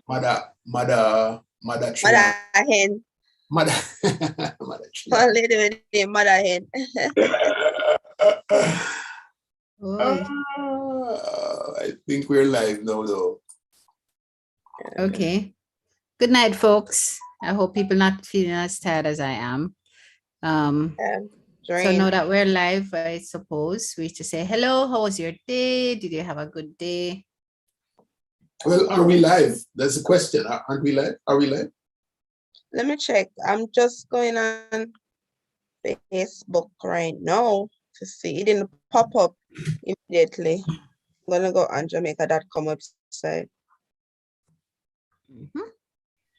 Mother Chilan. hen. Mother Chilan. Only the name mother hen. I think we're live now, though. Okay. Good night, folks. I hope people not feeling as tired as I am. So now that we're live, I suppose we should say hello. How was your day? Did you have a good day? Well, are we live? That's the question. Aren't we live? Are we live? Let me check. I'm just going on Facebook right now to see. It didn't pop up immediately. I'm gonna go on Jamaica.com website. Mm-hmm.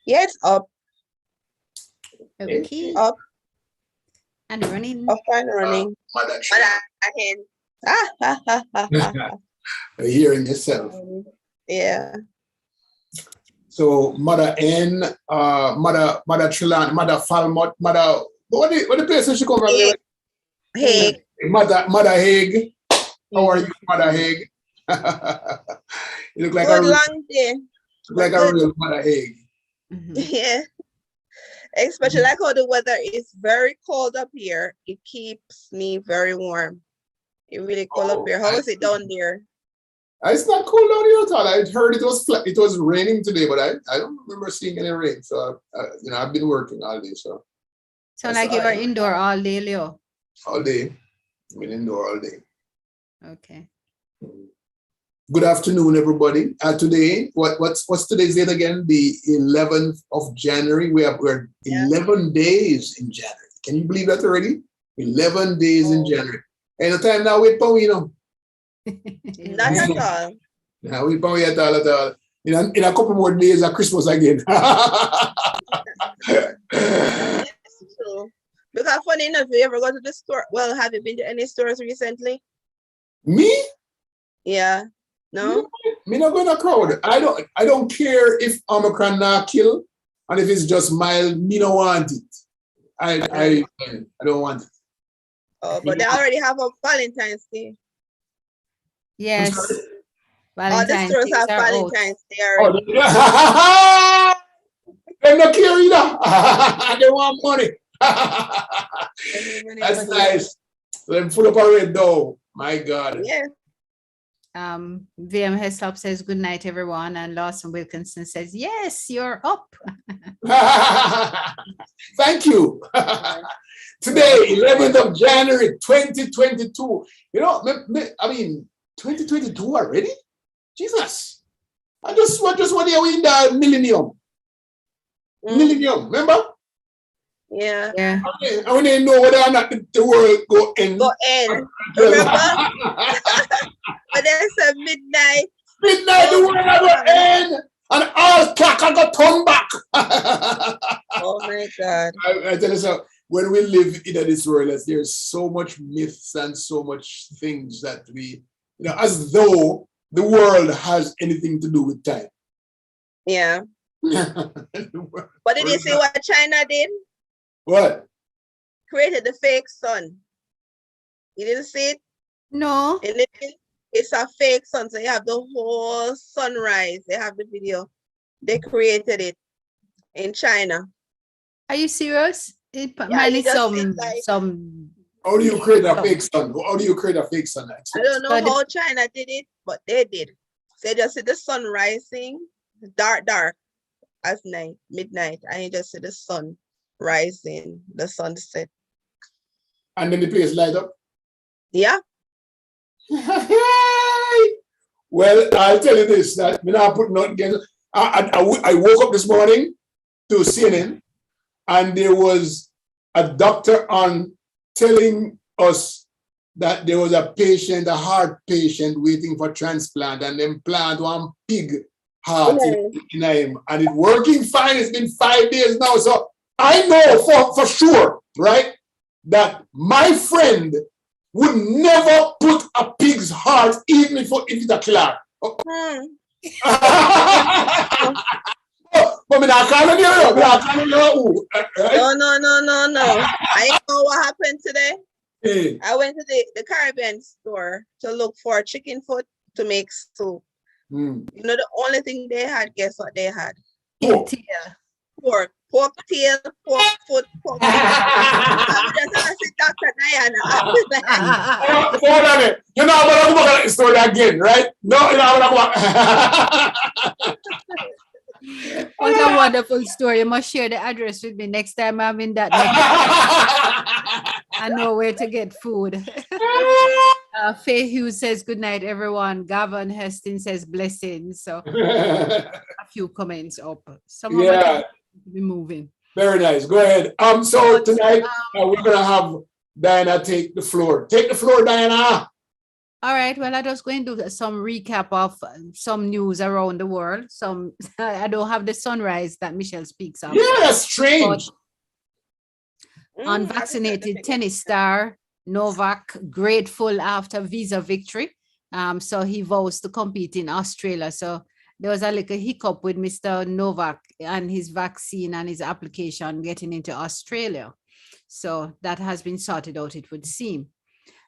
Yeah, it's up. Okay. Up and running. Up and running. Mother hen. You're hearing yourself. Yeah. So Mother N, Mother Chilan, Mother Falmouth, Mother. What the place she come from? Hague. Mother Hague. How are you, Mother Hague? You look like good long day. Look like a real Mother Hague. Mm-hmm. Yeah. Especially like how the weather is very cold up here. It keeps me very warm. It really cold up here. How is it down there? It's not cold down here at all. I heard it was raining today, but I don't remember seeing any rain. So I've been working all day. So like you were indoor all day, Leo. All day. I've been indoor all day. Okay. Good afternoon, everybody. Today, what's today's date again? The 11th of January. We're 11 days in January. Can you believe that already? 11 days in January. Ain't no time now wait for Not at all. Now we probably at all. In a couple more days of Christmas again. That's true. Because funny enough, you ever go to the store? Well, have you been to any stores recently? Me? Yeah. No? Me not going to crowd. I don't care if Omicron not kill, and if it's just mild, me don't want it. I don't want it. Oh, but they already have a Valentine's Day. Yes. All the stores have Valentine's Day already. They don't care either. They want money. That's nice. Them full up already though. My God. Yeah. VM Heslop says good night, everyone, and Lawson Wilkinson says yes, you're up. Thank you. Today, 11th of January, 2022. You know, I mean, 2022 already? Jesus. I just want to win the millennium. Millennium, remember? Yeah. I want to know whether or not the world go end. Remember? But there's a midnight. Midnight, the world never end. And all clock I got turned back. Oh my God. I tell you so, when we live in this world, there's so much myths and so much things that we, as though the world has anything to do with time. Yeah. But did you see what China did? What? Created the fake sun. You didn't see it? No. It's a fake sun. So you have the whole sunrise. They have the video. They created it in China. Are you serious? It some. How do you create a fake sun? How do you create a fake sun? I don't know how China did it, but they did. They just see the sun rising, dark as midnight, and you just see the sun rising, the sunset. And then the place light up? Yeah. Well, I'll tell you this, that me not put nothing against. I woke up this morning to CNN, and there was a doctor on telling us that there was a patient, a heart patient, waiting for transplant, and then plant one pig heart in him, and it's working fine. It's been 5 days now, so I know for sure, right, that my friend would never put a pig's heart, even if it's a killer. But me not calling you. No. I know what happened today. Hey. I went to the Caribbean store to look for chicken foot to make soup. Mm. You know, the only thing they had, guess what they had? Pork. Pork. Pork tail, pork foot, pork liver. I'm just gonna say Dr. Diana. Hold on it. You know, I'm gonna go back to the story again, right? No, you know, I'm gonna go back. What a wonderful story. You must share the address with me next time I'm in that neck. I know where to get food. Faye Hughes says good night, everyone. Gavin Heston says blessings. So a few comments up. Some of Yeah. be moving. Very nice. Go ahead. So tonight we're gonna have Diana take the floor. Take the floor, Diana. All right. Well, I just going to do some recap of some news around the world. I don't have the sunrise that Michelle speaks of. Yeah, that's strange. Unvaccinated tennis star Novak grateful after visa victory. So he vows to compete in Australia. So there was a little hiccup with Mr. Novak and his vaccine and his application getting into Australia. So that has been sorted out, it would seem.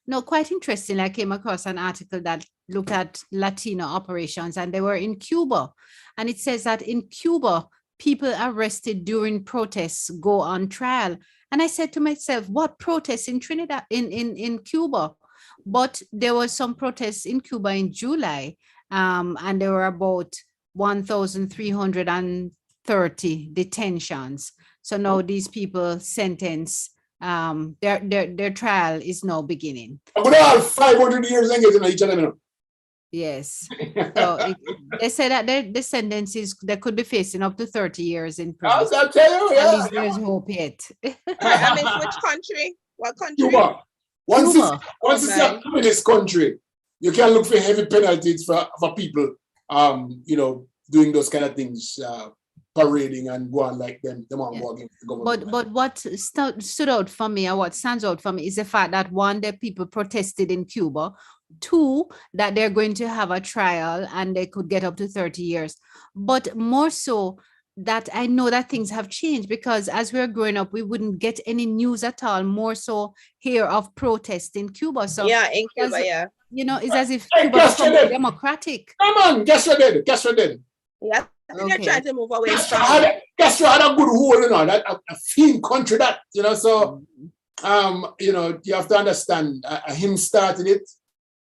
No, quite interesting. I came across an article that looked at Latino operations, and they were in Cuba. And it says that in Cuba, people arrested during protests go on trial. And I said to myself, what protests in Trinidad, in Cuba? But there was some protests in Cuba in July, and there were about 1,330 detentions. So now these people sentenced. Their trial is now beginning. I'm gonna have 500 years engaged in each other. Yes. So they say that the sentences they could be facing up to 30 years in prison. I'll tell you, At least there's hope yet. I mean, which country? What country? Cuba. Once Cuba. it's a communist country, you can look for heavy penalties for people, doing those kind of things, parading and go on like them on against the government. But what stood out for me, or what stands out for me, is the fact that one, the people protested in Cuba. Two, that they're going to have a trial and they could get up to 30 years. But more so, that I know that things have changed, because as we were growing up, we wouldn't get any news at all, more so here of protest in Cuba. So yeah, in Cuba, it's as if Cuba become democratic. Come on, guess what did? Yeah, I think they're trying to move away from Castro had a good hold, that a film country that, so you have to understand, him started it,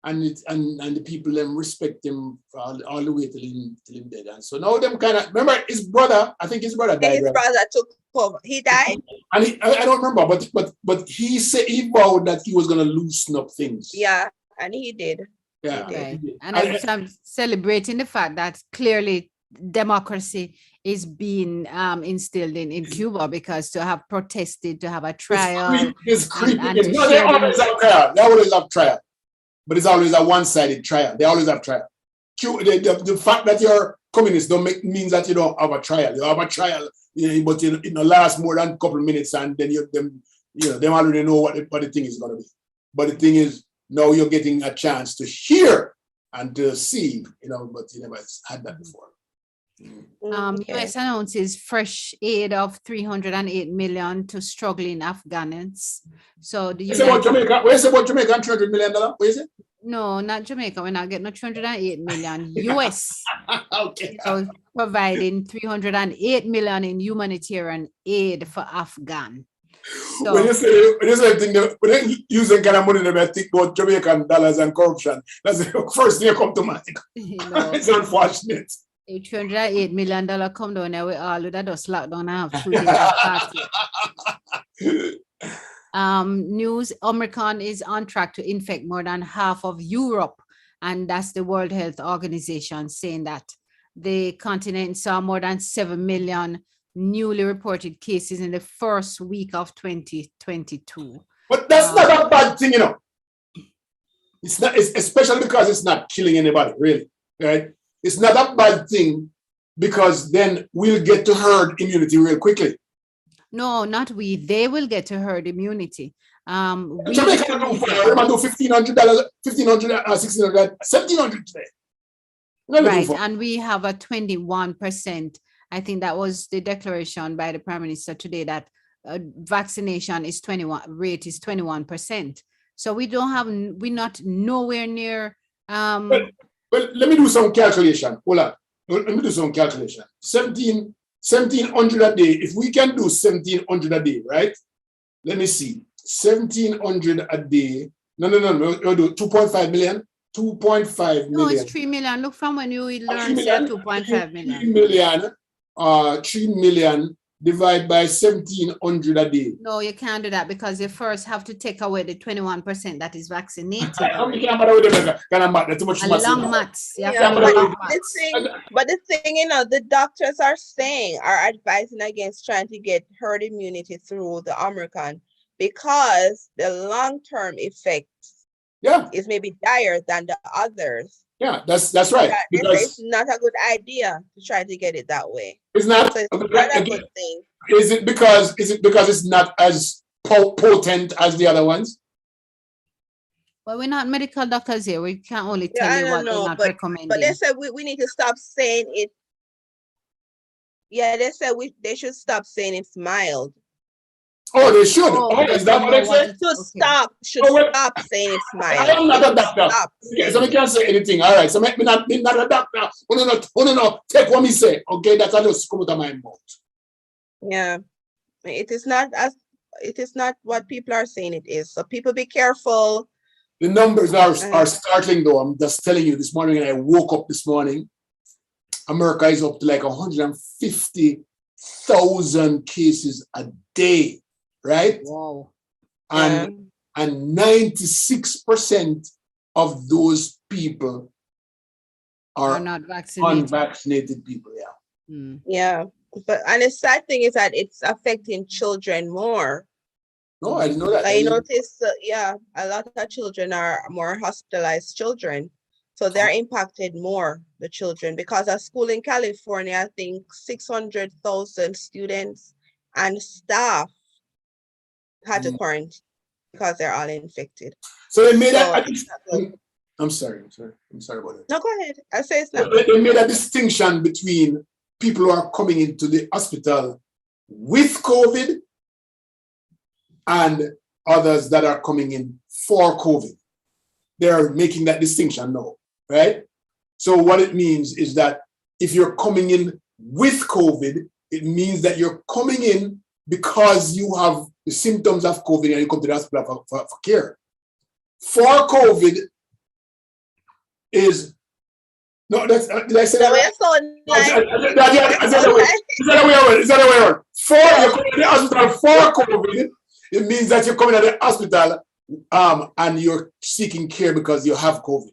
and the people them respect him all the way till him dead. And so now them kind of, remember his brother, I think his brother died. His brother took over. He died. And I don't remember, but he said he vowed that he was gonna loosen up things. Yeah, and he did. Yeah. Right. And I'm celebrating the fact that clearly democracy is being instilled in Cuba, because to have protested, to have a trial. It's creepy. No, they always have trial. They always have trial. But it's always a one-sided trial. They always have trial. The fact that you're communist don't means that you don't have a trial. You have a trial, but it lasts more than a couple of minutes, and then them already know what the thing is going to be. But the thing is, now you're getting a chance to hear and to see, but you never had that before. US announces fresh aid of 308 million to struggling Afghans. So the Where's about Jamaica? Where's about Jamaica and $200 million? Where is it? No, not Jamaica. We're not getting no 308 million. US. Okay. So providing 308 million in humanitarian aid for Afghan. So, when you say thing, when they using kind of money, they think about Jamaican dollars and corruption. That's the first thing that come to mind. It's unfortunate. If $208 million come down there, we all would have just locked down and have 2 days news, Omicron is on track to infect more than half of Europe. And that's the World Health Organization saying that the continent saw more than 7 million newly reported cases in the first week of 2022. But that's not a bad thing, It's not, especially because it's not killing anybody, really, right? It's not a bad thing, because then we'll get to herd immunity real quickly. No, not we. They will get to herd immunity. Jamaica do $1,500, $1,500, $1,600, $1,700 today. Right, and we have a 21%. I think that was the declaration by the Prime Minister today, that vaccination is 21%. So we're not nowhere near Well, let me do some calculation. Hold on. Let me do some calculation. 1700 a day. If we can do 1700 a day, right? Let me see. 1700 a day. No. We'll do 2.5 million. 2.5 million. No, it's 3 million. Look from when you learn 2.5 million. 3 million. 3 million divided by 1700 a day. No, you can't do that because you first have to take away the 21% that is vaccinated. How many can with them? Can I math? That's too much And math. long maths. You have Yeah, to do but long the maths. thing, the doctors are advising against trying to get herd immunity through the Omicron because the long-term effects is maybe dire than the others. Yeah, that's right. Because it's not a good idea to try to get it that way. It's not. So it's not a good thing. Is it because it's not as potent as the other ones? Well, we're not medical doctors here. We can only tell you what they're not recommending. But they said we need to stop saying it. Yeah, they said they should stop saying it's mild. Oh, they should. Is that what they said? Stop saying it's mild. I am not a doctor. Okay, so we can't say anything. All right. So me not a doctor. No. Take what me say. Okay, that's just come out of my mouth. Yeah. It is not what people are saying it is. So people be careful. The numbers are startling though. I'm just telling you, this morning when I woke up this morning, America is up to like 150,000 cases a day. Right? Wow. And 96% of those people are not vaccinated. Unvaccinated people. Yeah. Yeah. And the sad thing is that it's affecting children more. No, I didn't know that. I noticed, a lot of children are more hospitalized children. So they're impacted more, the children, because at school in California, I think 600,000 students and staff had to quarantine because they're all infected. So they made I'm sorry about it. No, go ahead. I say it's not. They made a distinction between people who are coming into the hospital with COVID and others that are coming in for COVID. They're making that distinction now, right? So what it means is that if you're coming in with COVID, it means that you're coming in because you have the symptoms of COVID and you come to the hospital for care. For COVID is, no, that's, did I say that? Is that a way around? For you're coming to the hospital for COVID, it means that you're coming to the hospital and you're seeking care because you have COVID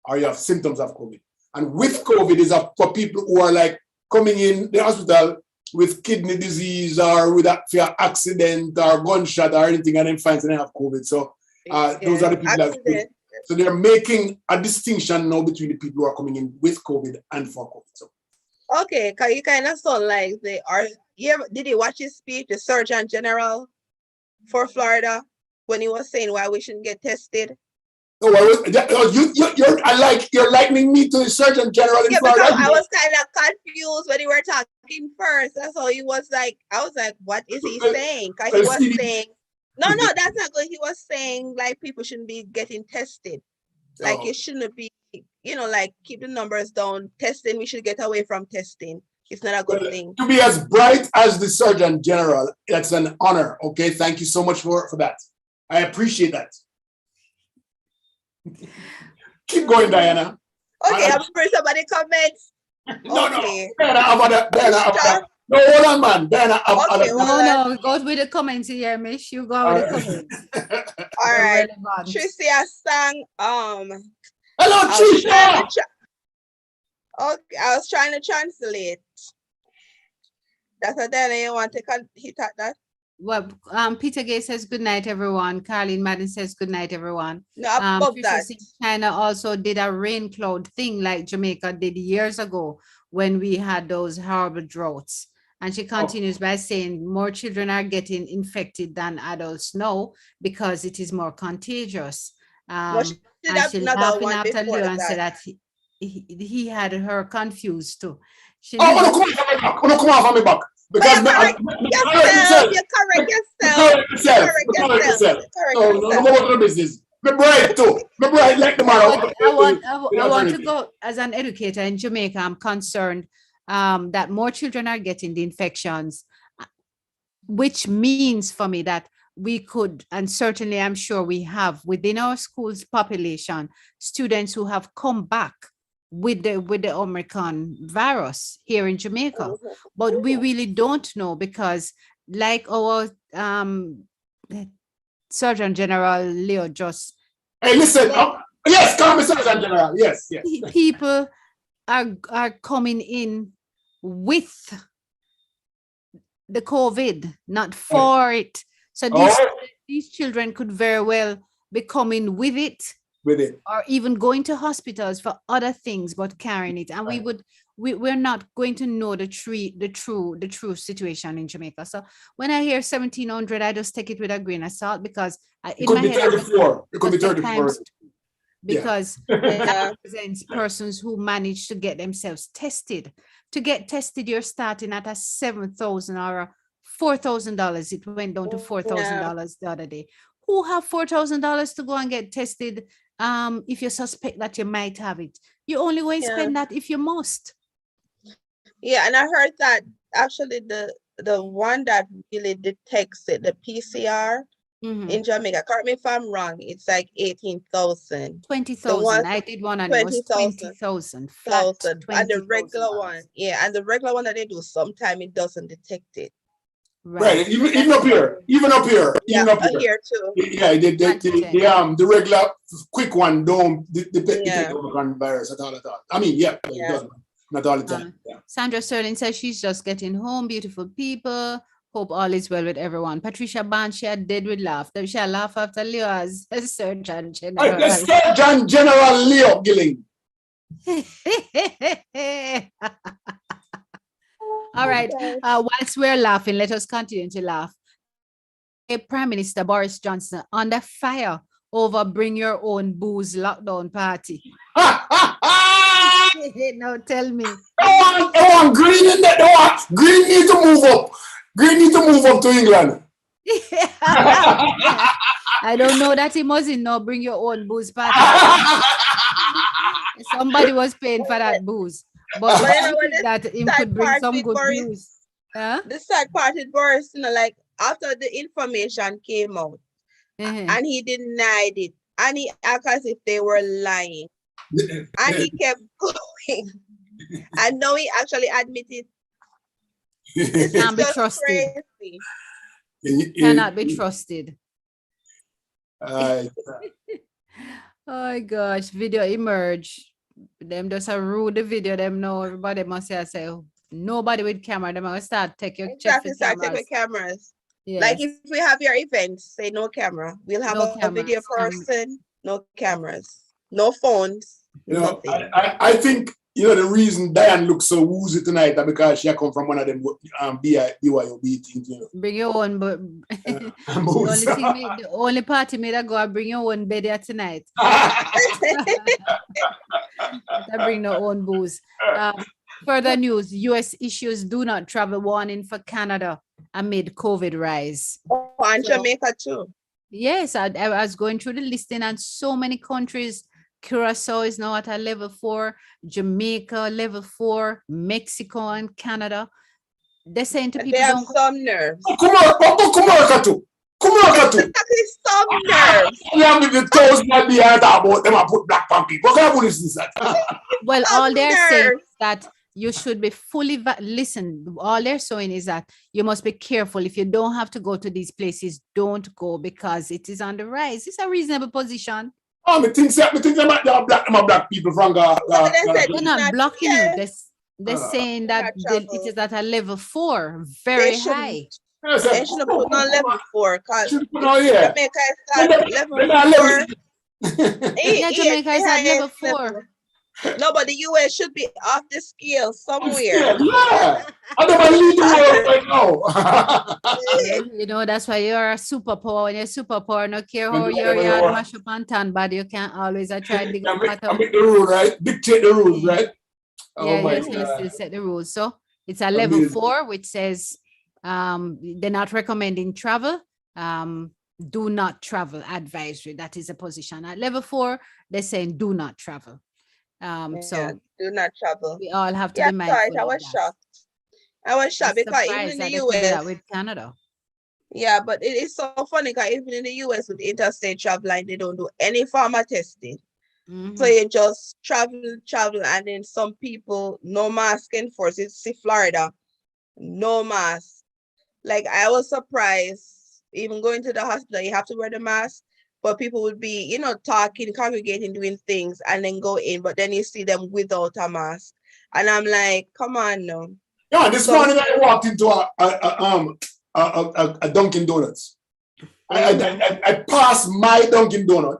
or you have symptoms of COVID. And with COVID is for people who are like coming in the hospital with kidney disease or with a accident or gunshot or anything, and then finds they have COVID. So those are the people that. So they're making a distinction now between the people who are coming in with COVID and for COVID. So. Okay, because you kind of sound like they are. Did you watch his speech, the Surgeon General for Florida, when he was saying why we shouldn't get tested? No, you're likening me to the Surgeon General in Florida. Because I was kind of confused when you were talking first. That's all he was like. I was like, what is he saying? Because he was saying, no, that's not good. He was saying like people shouldn't be getting tested. Like it shouldn't be, like keep the numbers down. Testing, we should get away from testing. It's not a good thing. To be as bright as the Surgeon General, that's an honor. Okay, thank you so much for that. I appreciate that. Keep going, Diana. Okay, I'm afraid somebody comments. No, no, hold on, man. Diana, no, go with the comments here, Miss. You go with the comments. All right. Tricia sang. Hello, Tricia. Okay, I was trying to translate. That's what Diana, you want to hit at that? Well, Peter Gay says good night, everyone. Carlene Madden says good night, everyone. No, above that. China also did a rain cloud thing like Jamaica did years ago when we had those horrible droughts. And she continues by saying more children are getting infected than adults now because it is more contagious. And she laughing after Leo and said that he had her confused too. Come on, me back. Because you correct yourself. No business. Me bright too. Me bright like the man. I want to go as an educator in Jamaica. I'm concerned that more children are getting the infections, which means for me that we could, and certainly I'm sure we have within our schools population, students who have come back with the Omicron virus here in Jamaica. But we really don't know because like our Surgeon General Leo just Hey, listen. Yes, Conversstion General. Yes, yes. people are coming in with the COVID, not for it. So these children could very well be coming with it, or even going to hospitals for other things, but carrying it. And we're not going to know the true situation in Jamaica. So when I hear 1,700, I just take it with a grain of salt because it could be 34. It could be 34. Because that represents persons who manage to get themselves tested. To get tested, you're starting at a $7,000 or $4,000. It went down to $4,000 the other day. Who have $4,000 to go and get tested if you suspect that you might have it? You only going to spend that if you must. Yeah, and I heard that actually the one that really detects it, the PCR in Jamaica, correct me if I'm wrong, it's like 18,000. 20,000. I did one and it was 20,000 flat. And the regular one, and the regular one that they do, sometimes it doesn't detect it. Right. Even up here. Even up here here too. Yeah, the regular quick one don't detect Omicron virus at all. I mean, it doesn't. Not all the time. Sandra Sterling says she's just getting home. Beautiful people. Hope all is well with everyone. Patricia Banshia dead with laugh. She laugh after Leo as Surgeon General. The Surgeon General Leo Gilling. All right. Whilst we're laughing, let us continue to laugh. Prime Minister Boris Johnson under fire over bring your own booze lockdown party. No, tell me. I want Green in that. Green need to move up. Green need to move up to England. I don't know that he mustn't know bring your own booze party. Somebody was paying for that booze. But that him could bring some good news. The sad part is Boris, like after the information came out and he denied it and he acted as if they were lying and he kept going and now he actually admitted. Can't be trusted. Cannot be trusted. Oh my gosh, video emerge. Them just a rude the video. Them know everybody must say nobody with camera. Them gonna start take your check for cameras. Yes. Like if we have your event, say no camera. We'll have a video person, no cameras, no phones. I think the reason Diane looks so woozy tonight is because she come from one of them BYOB things. Bring your own, but the only party made I go and bring your own bed here tonight. I bring no own booze. Further news: U.S. issues do not travel warning for Canada amid COVID rise. Oh, and Jamaica too. Yes, I was going through the listing and so many countries. Curacao is now at a level 4, Jamaica level 4, Mexico and Canada. They're saying to people, they have some nerves. Come on, too. Some nerves. You have the toes not be about them and put black on people. What is that? Well, all they're saying is that you should be fully listen. All they're saying is that you must be careful. If you don't have to go to these places, don't go because it is on the rise. It's a reasonable position. I think black people from they're not blocking you. They're saying that it is at a level 4, very high. They should have put on level 4 because Jamaica is at level 4. Yeah, Jamaica is at level 4. No, but the US should be off the scale somewhere. Yeah. I don't lead the world right now. That's why you're a superpower. When you're superpower, no care how you're mash up and tan, but you can't always try to dig up. Make the rule, right? Dictate the rules, right? You set the rules. So it's a level 4, which says they're not recommending travel. do not travel advisory. That is a position. At level 4, they're saying do not travel. Yeah, So do not travel. we all have to Yeah, be I saw it. mindful I of was that. shocked. I was I'm shocked because even surprised in that the they could do that US, with Canada. yeah, but it is so funny because even in the US with interstate travel line, they don't do any form of testing. So Mhm. you just travel, and then some people no mask enforced. It's see Florida, no mask. Like I was surprised, even going to the hospital, you have to wear the mask, but people would be, talking, congregating, doing things, and then go in, but then you see them without a mask. And I'm like, come on no. Yeah, this Some morning I walked into a Dunkin' Donuts. I passed my Dunkin' Donut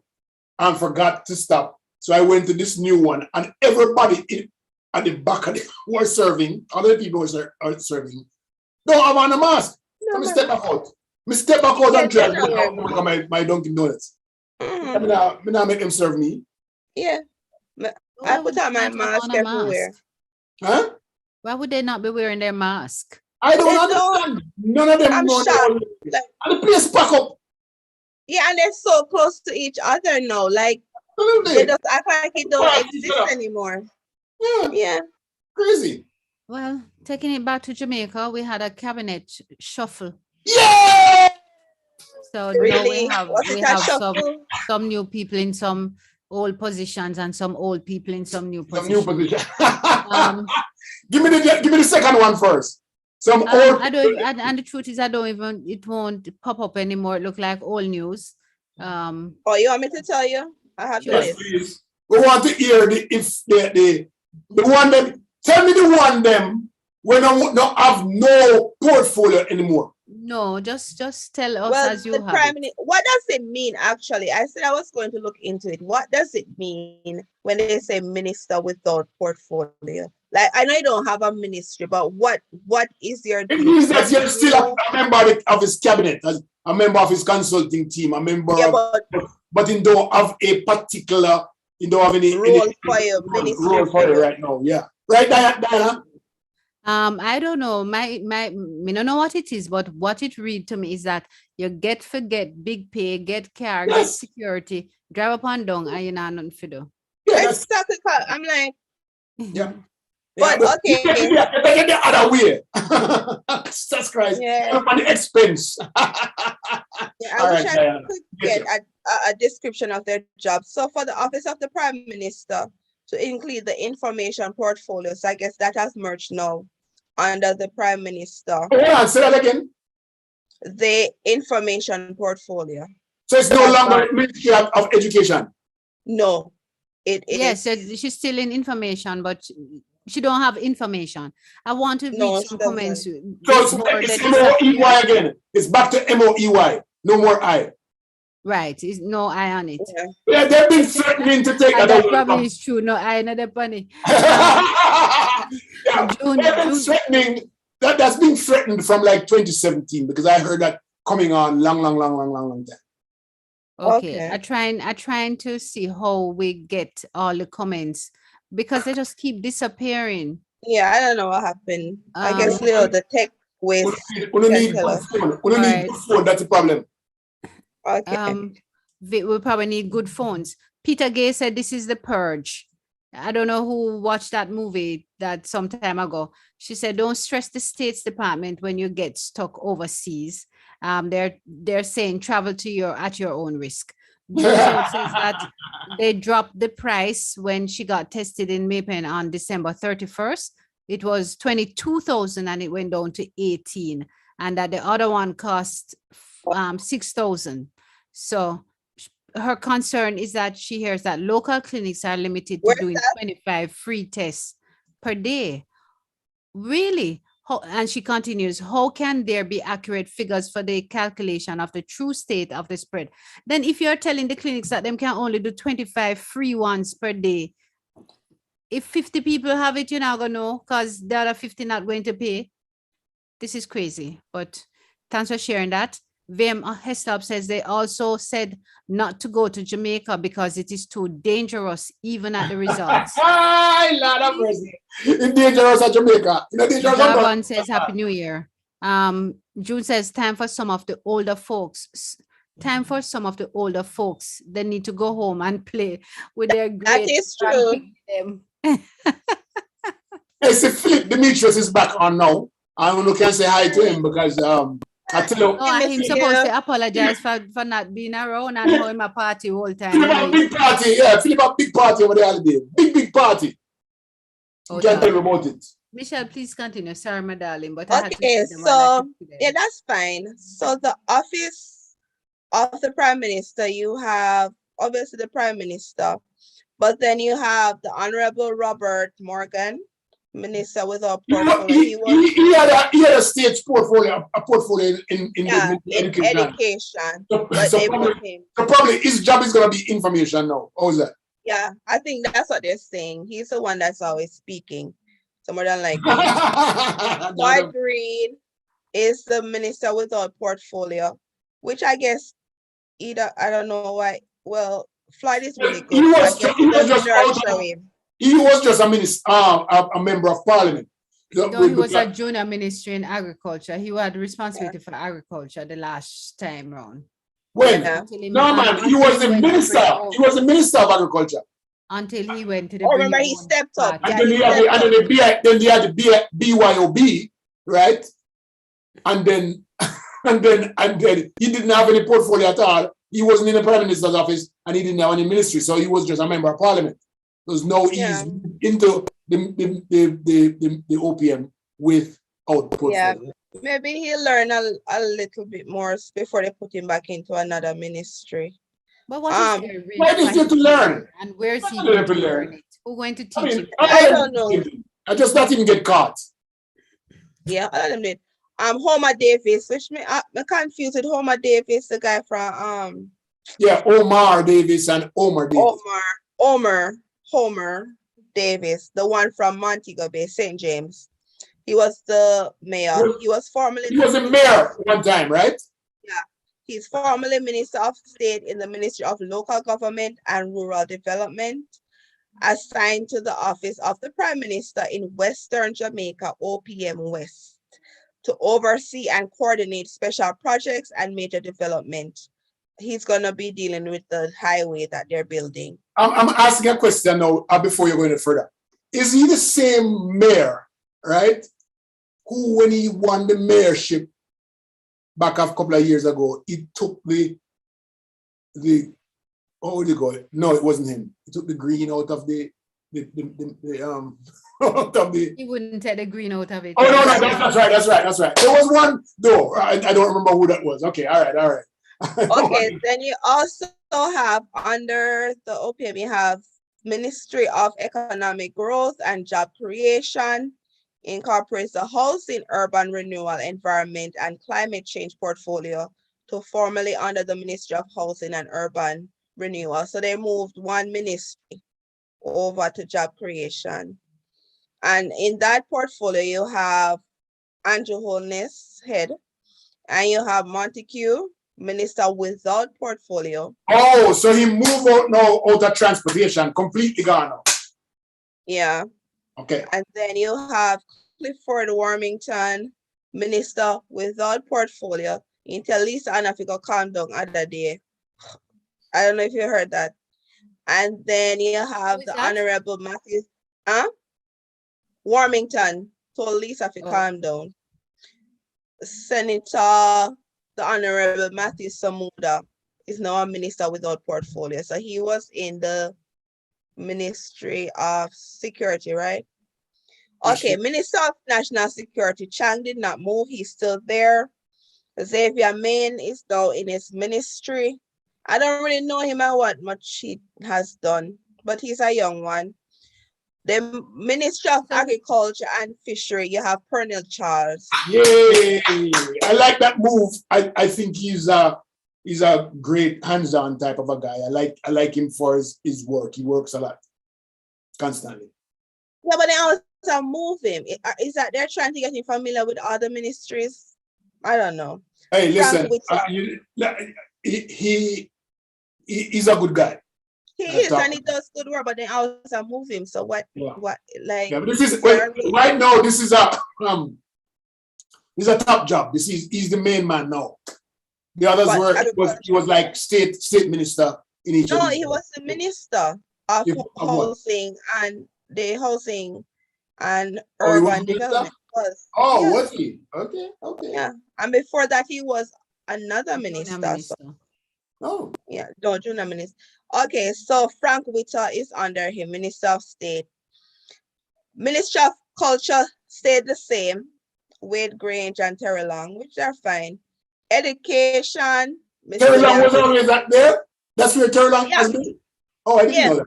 and forgot to stop. So I went to this new one, and everybody at the back of the who are serving, other people who are serving, don't have on a mask. So I no, step back out. I step back out yeah, and they're try not wearing to my Dunkin' Donuts. Mhm. I now make them serve me. Yeah. I Why put would on they my not have mask on a everywhere. mask? Huh? Why would they not be wearing their mask? I don't They don't. understand. None of them I'm know. shocked. Like, And the place pack up. yeah, and they're so close to each other now. Like they Absolutely. just act like it don't Pass each exist other. anymore. Yeah, Yeah. crazy. Well, taking it back to Jamaica, we had a cabinet shuffle. Yeah! So now Really? Was we it a have shuffle? some new people in some old positions and some old people in some new Some new positions. position. Give me the second one first. Some old. I don't even, and the truth is, it won't pop up anymore. It look like old news. Oh, you want me to tell you? I have the Sure. Yes, list. please. We want to hear the one them. Tell me the one them when I don't have no portfolio anymore. No, just tell us Well, as you the have prime it. minister, what does it mean actually? I said I was going to look into it. What does it mean when they say minister without portfolio? Like I know you don't have a ministry, but what is your It means that duty? you're still a member of his cabinet, a member of his consulting team, a member Yeah, of, but you don't have a particular, you don't have any role for your ministry role for it right now. Yeah. Right, Diana? I don't know. Me don't know what it is, but what it read to me is that you forget big pay, get car, get Yes. security, drive up and down, and you know nothing for do. Yeah, that's, exactly. I'm like, yeah. but You okay. get the other way. Jesus Christ. Yeah. On the expense. Yeah, I All wish right, I Diana. could Yes, get a description of their job. So for the office of the prime minister to include the information portfolio. So I guess that has merged now under the prime minister, Hold on, say that again. the information portfolio. So it's no That's longer Ministry of Education. No, it Yes, is. she's still in information, but she don't have information. I want to read No, she some comments doesn't. So before they it's disappear. MOEY again. It's back to MOEY. No more I. Right, is no eye on it. Yeah. Yeah, they've been threatening to take that That away probably from. is true. No, I another funny. Yeah, June, they've been threatening. That's been threatened from like 2017 because I heard that coming on long time. Okay. Okay. I trying to see how we get all the comments because they just keep disappearing. Yeah, I don't know what happened. I guess Um, Leo, the tech waste We can need tell good us. phone. We need Alright. good phone. That's the problem. Okay. We probably need good phones. Peter Gay said this is the purge. I don't know who watched that movie that some time ago. She said, don't stress the States Department when you get stuck overseas. They're saying travel at your own risk. June says that they dropped the price when she got tested in Maypen on December 31st. It was 22,000 and it went down to 18, and that the other one cost 6,000. So her concern is that she hears that local clinics are limited to Where's doing that? 25 free tests per day. Really? And she continues, how can there be accurate figures for the calculation of the true state of the spread? Then if you're telling the clinics that them can only do 25 free ones per day, if 50 people have it, you're not going to know because the other 50 not going to pay. This is crazy, but thanks for sharing that. VM Heslop says they also said not to go to Jamaica because it is too dangerous, even at the results. Lord of mercy. In dangerous at Jamaica. In dangerous Javon says Happy New Year. June says time for some of the older folks time for some of the older folks. They need to go home and play with their That great is true. them. Hey, see, Philip Demetrius is back on now. I don't know, can say hi to him because I tell you, Oh, and him Philip, supposed yeah. to apologize for not being around and how him a party all time. Philip have a big party. Yeah, Philip have a big party over the holiday. Big party. You can't tell me about it. Michelle, please continue. Sorry, my darling, but I had to Okay, say them while I so took today. yeah, that's fine. So the office of the Prime Minister, you have obviously the Prime Minister, but then you have the Honorable Robert Morgan, Minister without You know, portfolio. he had a state portfolio, a portfolio in Yeah, the in education. education, So, but so they probably, put him. so probably his job is gonna be information now. How's that? Yeah, I think that's what they're saying. He's the one that's always speaking. Some of them like him. Floyd Green is the minister without portfolio, which I guess either I don't know why. Well, Floyd is really good. He So I was guess he it was doesn't just out nurture of, him. he was just a minister, a member of parliament. No, he was a junior ministry in agriculture. He had responsibility for agriculture the last time round. When? Yeah. No, man, he was the minister. He was the minister of agriculture. Until he went to the. Oh, remember he stepped up. And Yeah, then he they had stepped up. then they had the BYOB, right? And then and then he didn't have any portfolio at all. He wasn't in the prime minister's office and he didn't have any ministry, so he was just a member of parliament. There's no Yeah. ease into the OPM without portfolio. Yeah, maybe he'll learn a little bit more before they put him back into another ministry. But what is there really Why is there to learn? and where's he What is there going to to learn? learn it? Who's going to teach I mean, him? I don't know. I just not even get caught. Yeah, all of them did. Homer Davis, which I'm confused with Homer Davis, the guy from Yeah, Omar Davis and Homer Davis. Homer Davis, the one from Montego Bay, St. James. He was the mayor. He was formerly a mayor one time, right? Yeah. He's formerly Minister of State in the Ministry of Local Government and Rural Development, assigned to the office of the Prime Minister in Western Jamaica, OPM West, to oversee and coordinate special projects and major development. He's going to be dealing with the highway that they're building. I'm asking a question now before you're going further. Is he the same mayor, right, who, when he won the mayorship back a couple of years ago, he took the what would you call it? No, it wasn't him. He took the green out of the out of the. He wouldn't take the green out of it. Oh no, that's right. There was one though. I don't remember who that was. Okay, all right. Okay, then you also have under the OPM, you have Ministry of Economic Growth and Job Creation, incorporates the housing, urban renewal, environment, and climate change portfolio to formally under the Ministry of Housing and Urban Renewal. So they moved one ministry over to job creation. And in that portfolio, you have Andrew Holness, head, and you have Montague, minister without portfolio. Oh, so he moved out now out of transportation, completely gone now. Yeah. Okay. And then you have Clifford Warmington, minister without portfolio, until Lisa Anafika calmed down other day. I don't know if you heard that. And then you have the Honorable Matthew Warmington told Lisa to calm down. Senator, the Honorable Matthew Samuda is now a minister without portfolio. So he was in the Ministry of Security, right? Okay, Minister of National Security, Chang did not move. He's still there. Xavier Main is now in his ministry. I don't really know him and what much he has done, but he's a young one. The Ministry of Agriculture and Fishery, you have Pernell Charles. Yay! I like that move. I think he's a great hands-on type of a guy. I like him for his work. He works a lot, constantly. Yeah, but they also move him. Is that they're trying to get him familiar with other ministries? I don't know. Hey, listen, he's a good guy. He is, and he does good work, but they also move him. So what? Yeah. What? Like? Yeah, but this is right now. This is a top job. He's the main man now. The others But were, he was like state minister in each of No, these. he was the minister of Of what? housing and the housing and Oh, he was urban minister? development. Oh, Yes, was he? Okay, okay. yeah. And before that, he was another Junior minister. So, Oh, yeah, no, junior minister. Okay, so Frank Witter is under him, Minister of State. Minister of Culture stayed the same, Wade Grange and Terry Long, which are fine. Education, Mr. Terry Long was Williams. always up there? That's where Terry Long Yeah. has been? Oh, I didn't Yes. know that.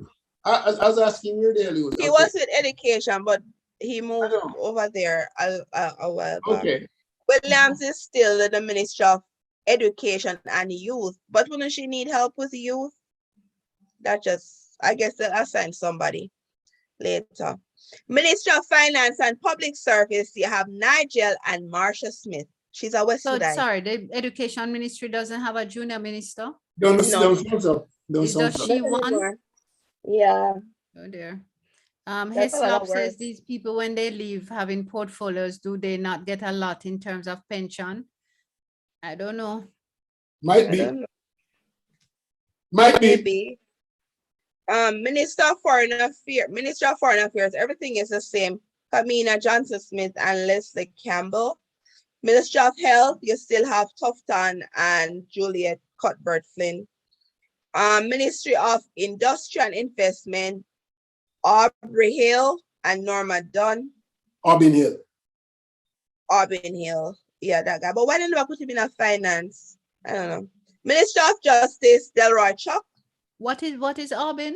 I was asking where the hell he was. He Okay. was with education, but he moved know. over there a while back. Okay. Williams is still the Minister of Education and Youth, but wouldn't she need help with youth? That just, I guess they'll assign somebody later. Minister of Finance and Public Service, you have Nigel and Marcia Smith. She's a So Westwoodite. sorry, the education ministry doesn't have a junior minister. Don't No. sound so. Don't Is sound just so. she Not one? anymore. Yeah. Oh dear. That's a lot of Heslop says work. these people, when they leave having portfolios, do they not get a lot in terms of pension? I don't know. Might I be. don't know. Might be. Maybe. Minister of Foreign Affairs, everything is the same. Kamina Johnson Smith and Leslie Campbell. Minister of Health, you still have Tufton and Juliet Cuthbert Flynn. Ministry of Industry and Investment, Aubrey Hill and Norma Dunn. Auburn Hill. Auburn Hill, yeah, that guy. But why didn't I put him in a finance? I don't know. Minister of Justice, Delroy Chuck. What is Auburn?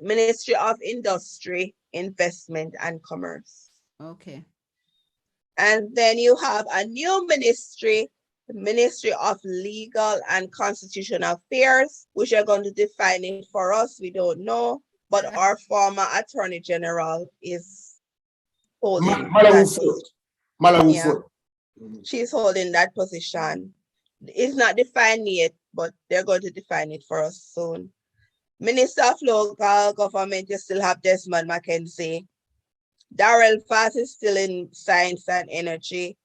Ministry of Industry, Investment and Commerce. Okay. And then you have a new ministry, the Ministry of Legal and Constitutional Affairs, which are going to define it for us. We don't know, but our former Attorney General is holding that position. Malawu Yeah. Ford. She's holding that position. It's not defined yet, but they're going to define it for us soon. Minister of Local Government, you still have Desmond McKenzie. Darrell Fass is still in Science and Energy.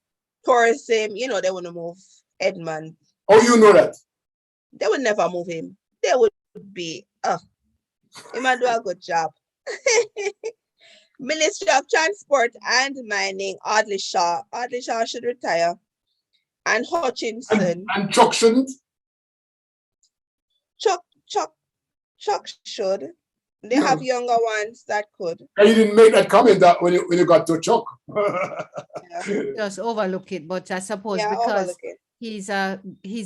Tourism, you know, they want to move Edmund. Oh, you know that. They would never move him. They would be, he might do a good job. Ministry of Transport and Mining, Audley Shaw. Audley Shaw should retire. And Hutchinson. And Chuck shouldn't. Chuck should. They have younger ones that could. And you didn't make that comment that when you got to Chuck. Yeah. Just overlook it, but I suppose Yeah, because overlook it. he's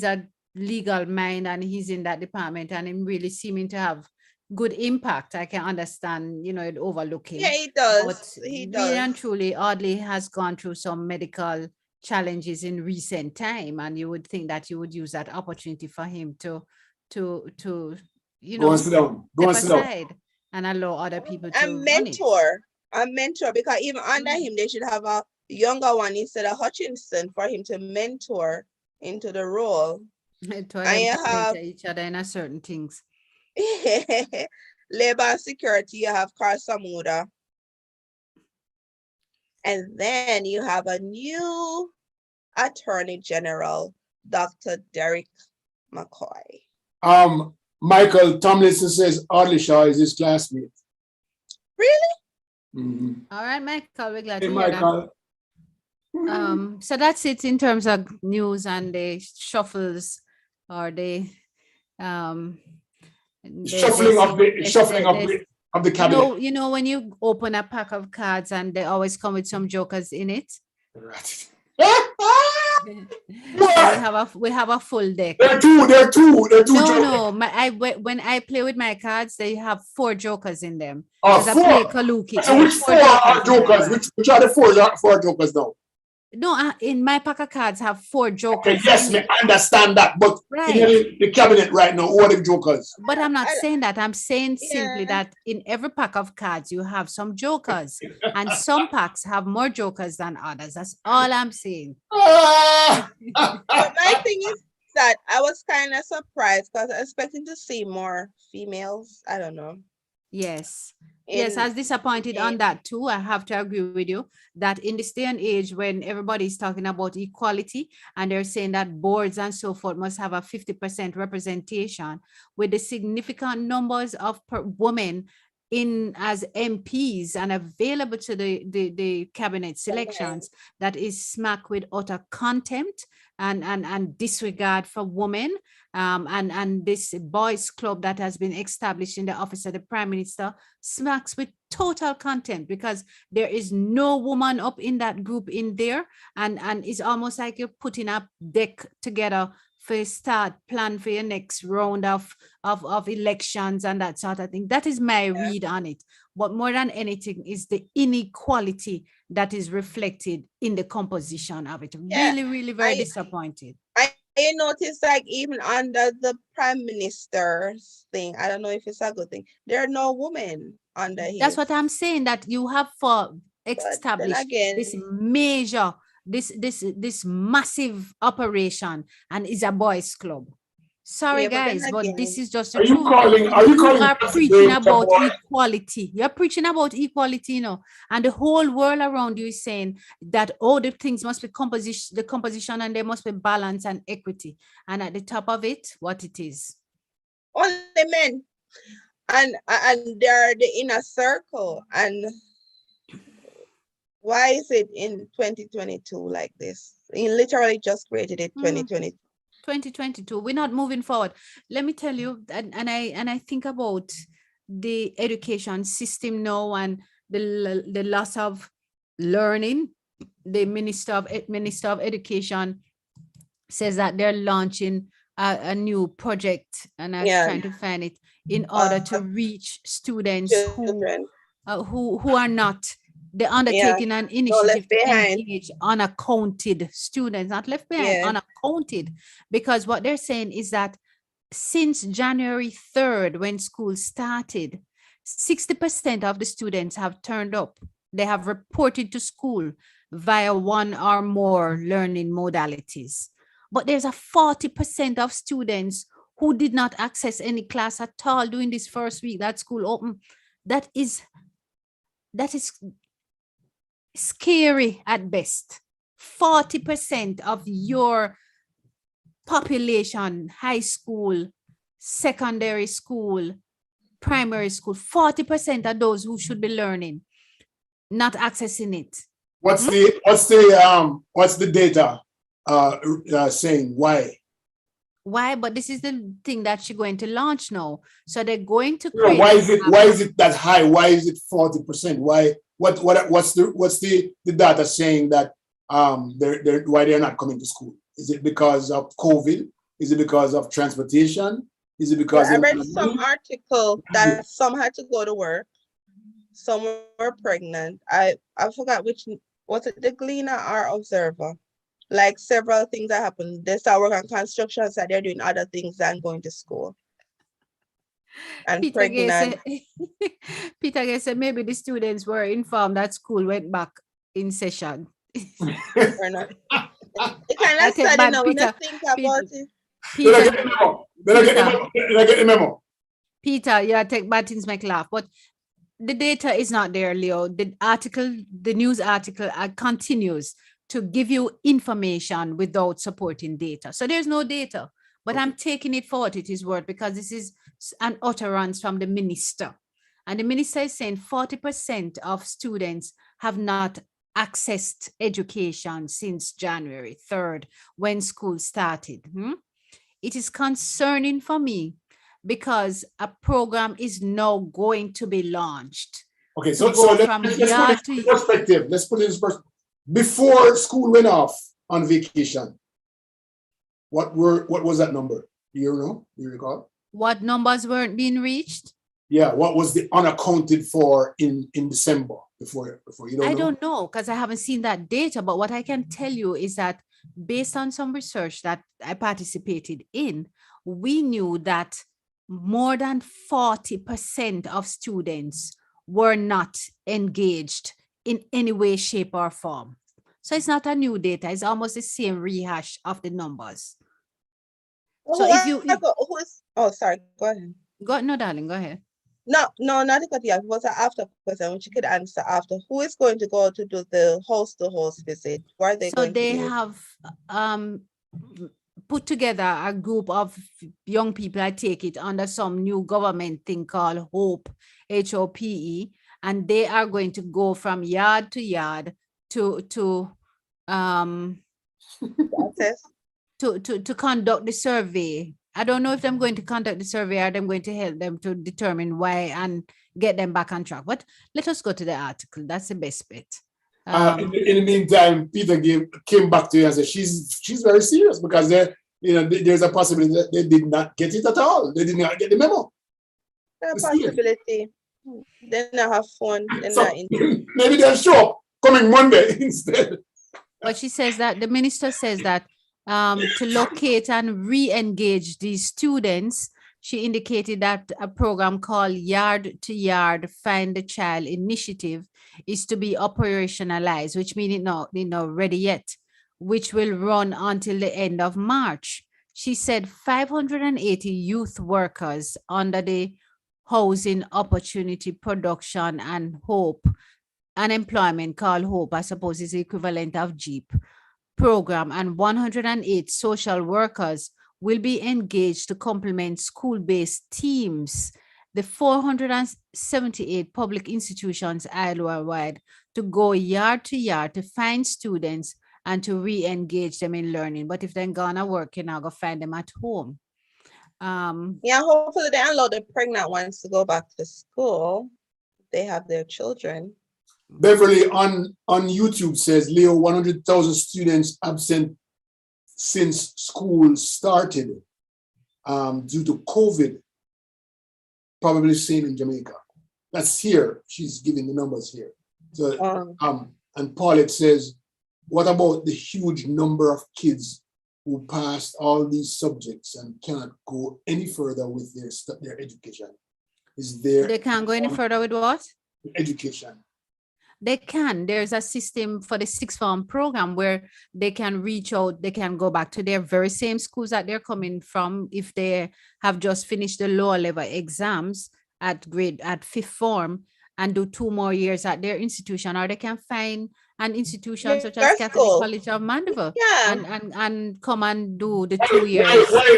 a legal mind and he's in that department and him really seeming to have good impact, I can understand, it overlooking. Yeah, he does. But He really does. and truly, Audley has gone through some medical challenges in recent time, and you would think that you would use that opportunity for him to Go and sit down. Go and sit down. aside and allow other people to And a mentor, because even under him, they should have a younger one instead of Hutchinson for him to mentor into the role. to And you have each other in a certain things. Labor and Security, you have Carl Samuda. And then you have a new Attorney General, Dr. Derek McCoy. Michael Tomlinson says Audley Shaw is his classmate. Really? Mm-hmm. All right, Michael, we're glad Hey, to hear Michael. that. So that's it in terms of news and the shuffles or the Shuffling of the cabinet. You know when you open a pack of cards and they always come with some jokers in it. Right. So we have a full deck. They're two jokers. No. When I play with my cards, they have 4 jokers in them. Oh, Because 4. I play Kaluki. So which 4 are jokers? Which are the 4 jokers now? No, in my pack of cards have 4 jokers. Okay, yes, I understand that, but in the cabinet right now, who are the jokers? But I'm not saying that. I'm saying simply Yeah. that in every pack of cards, you have some jokers. And some packs have more jokers than others. That's all I'm saying. Ah! But my thing is that I was kind of surprised because I was expecting to see more females. I don't know. Yes. Yes, I was in disappointed on that too. I have to agree with you that in this day and age when everybody's talking about equality and they're saying that boards and so forth must have a 50% representation with the significant numbers of women in as MPs and available to the cabinet selections, that is smack with utter contempt and disregard for women. And this boys club that has been established in the office of the prime minister smacks with total contempt, because there is no woman up in that group in there, and it's almost like you're putting a deck together for start plan for your next round of elections and that sort of thing. That is my read on it. But more than anything is the inequality that is reflected in the composition of it. Really, really very disappointed. I noticed, like, even under the prime minister's thing, I don't know if it's a good thing, there are no women under here. That's what I'm saying, that you have for established this major, this massive operation, and is a boys club. Sorry, guys, but this is just a truth. You are preaching about equality. You're preaching about equality, you know, and the whole world around you is saying that all the things must be composition, and there must be balance and equity. And at the top of it, what it is? Only men. And they're the inner circle. And why is it in 2022 like this? He literally just created it 2022. 2022. We're not moving forward. Let me tell you, and I think about the education system now and the loss of learning. The Minister of Education says that they're launching a new project, and I'm trying to find it, in order to reach students who are not. They're undertaking an initiative to engage unaccounted students, not left behind, unaccounted, because what they're saying is that since January 3rd, when school started, 60% of the students have turned up. They have reported to school via one or more learning modalities. But there's a 40% of students who did not access any class at all during this first week that school opened. That is scary at best. 40% of your population, high school, secondary school, primary school, 40% of those who should be learning, not accessing it. What's the data saying? Why? But this is the thing that she's going to launch now. So they're going to create. Why is it that high? Why is it 40%? Why? What's the data saying that why they're not coming to school? Is it because of COVID? Is it because of transportation? Is it because I read some article that some had to go to work, some were pregnant. I forgot which, was it the Gleaner or Observer? Like several things that happened. They start working on construction, so they're doing other things than going to school. And Peter pregnant. Peter said maybe the students were informed that school went back in session. Or not. It kind of sad now when I think about it. Did I get the memo? Peter, yeah, take bad things make laugh, but the data is not there, Leo. The news article continues to give you information without supporting data. So there's no data, but I'm taking it for what it is worth, because this is an utterance from the minister. And the minister is saying 40% of students have not accessed education since January 3rd, when school started. It is concerning for me, because a program is now going to be launched. Okay, so let's put it in perspective. Let's put it in perspective. Before school went off on vacation, what was that number? Do you know? Do you recall? What numbers weren't being reached? Yeah, what was the unaccounted for in December before you don't know? I don't know, because I haven't seen that data, but what I can tell you is that based on some research that I participated in, we knew that more than 40% of students were not engaged in any way, shape, or form. So it's not a new data. It's almost the same rehash of the numbers. Oh, so if you... sorry, go ahead. No, darling, go ahead. No, not the cut yet. It was an after question, which you could answer after. Who is going to go to do the host-to-host visit? Where are they So going to they do it? have put together a group of young people, I take it, under some new government thing called HOPE, HOPE, and they are going to go from yard to yard to Access? to conduct the survey. I don't know if I'm going to conduct the survey or I'm going to help them to determine why and get them back on track. But let us go to the article. That's the best bet. In the meantime, Peter came back to you and said she's very serious because there's a possibility that they did not get it at all. They did not get the memo. A possibility. Then I have fun. Then So I maybe they'll show up coming Monday instead. But she says that the minister says that to locate and re-engage these students, she indicated that a program called Yard to Yard Find the Child Initiative is to be operationalized, which means it's not ready yet, which will run until the end of March. She said 580 youth workers under the Housing Opportunity Production and Hope, unemployment called Hope, I suppose is the equivalent of JEEP program, and 108 social workers will be engaged to complement school-based teams. The 478 public institutions Iowa-wide to go yard to yard to find students and to re-engage them in learning. But if they're gonna work, you're not gonna find them at home. Yeah, hopefully they allow the pregnant ones to go back to school. They have their children. Beverly on YouTube says, Leo, 100,000 students absent since school started due to COVID, probably same in Jamaica. That's here. She's giving the numbers here. So, and Paulette says, what about the huge number of kids who passed all these subjects and cannot go any further with their education? They can't go any further with what? Education. They can. There's a system for the sixth form program where they can reach out, they can go back to their very same schools that they're coming from if they have just finished the lower level exams at fifth form and do 2 more years at their institution, or they can find an institution such as Catholic College of Mandeville and come and do the 2 years.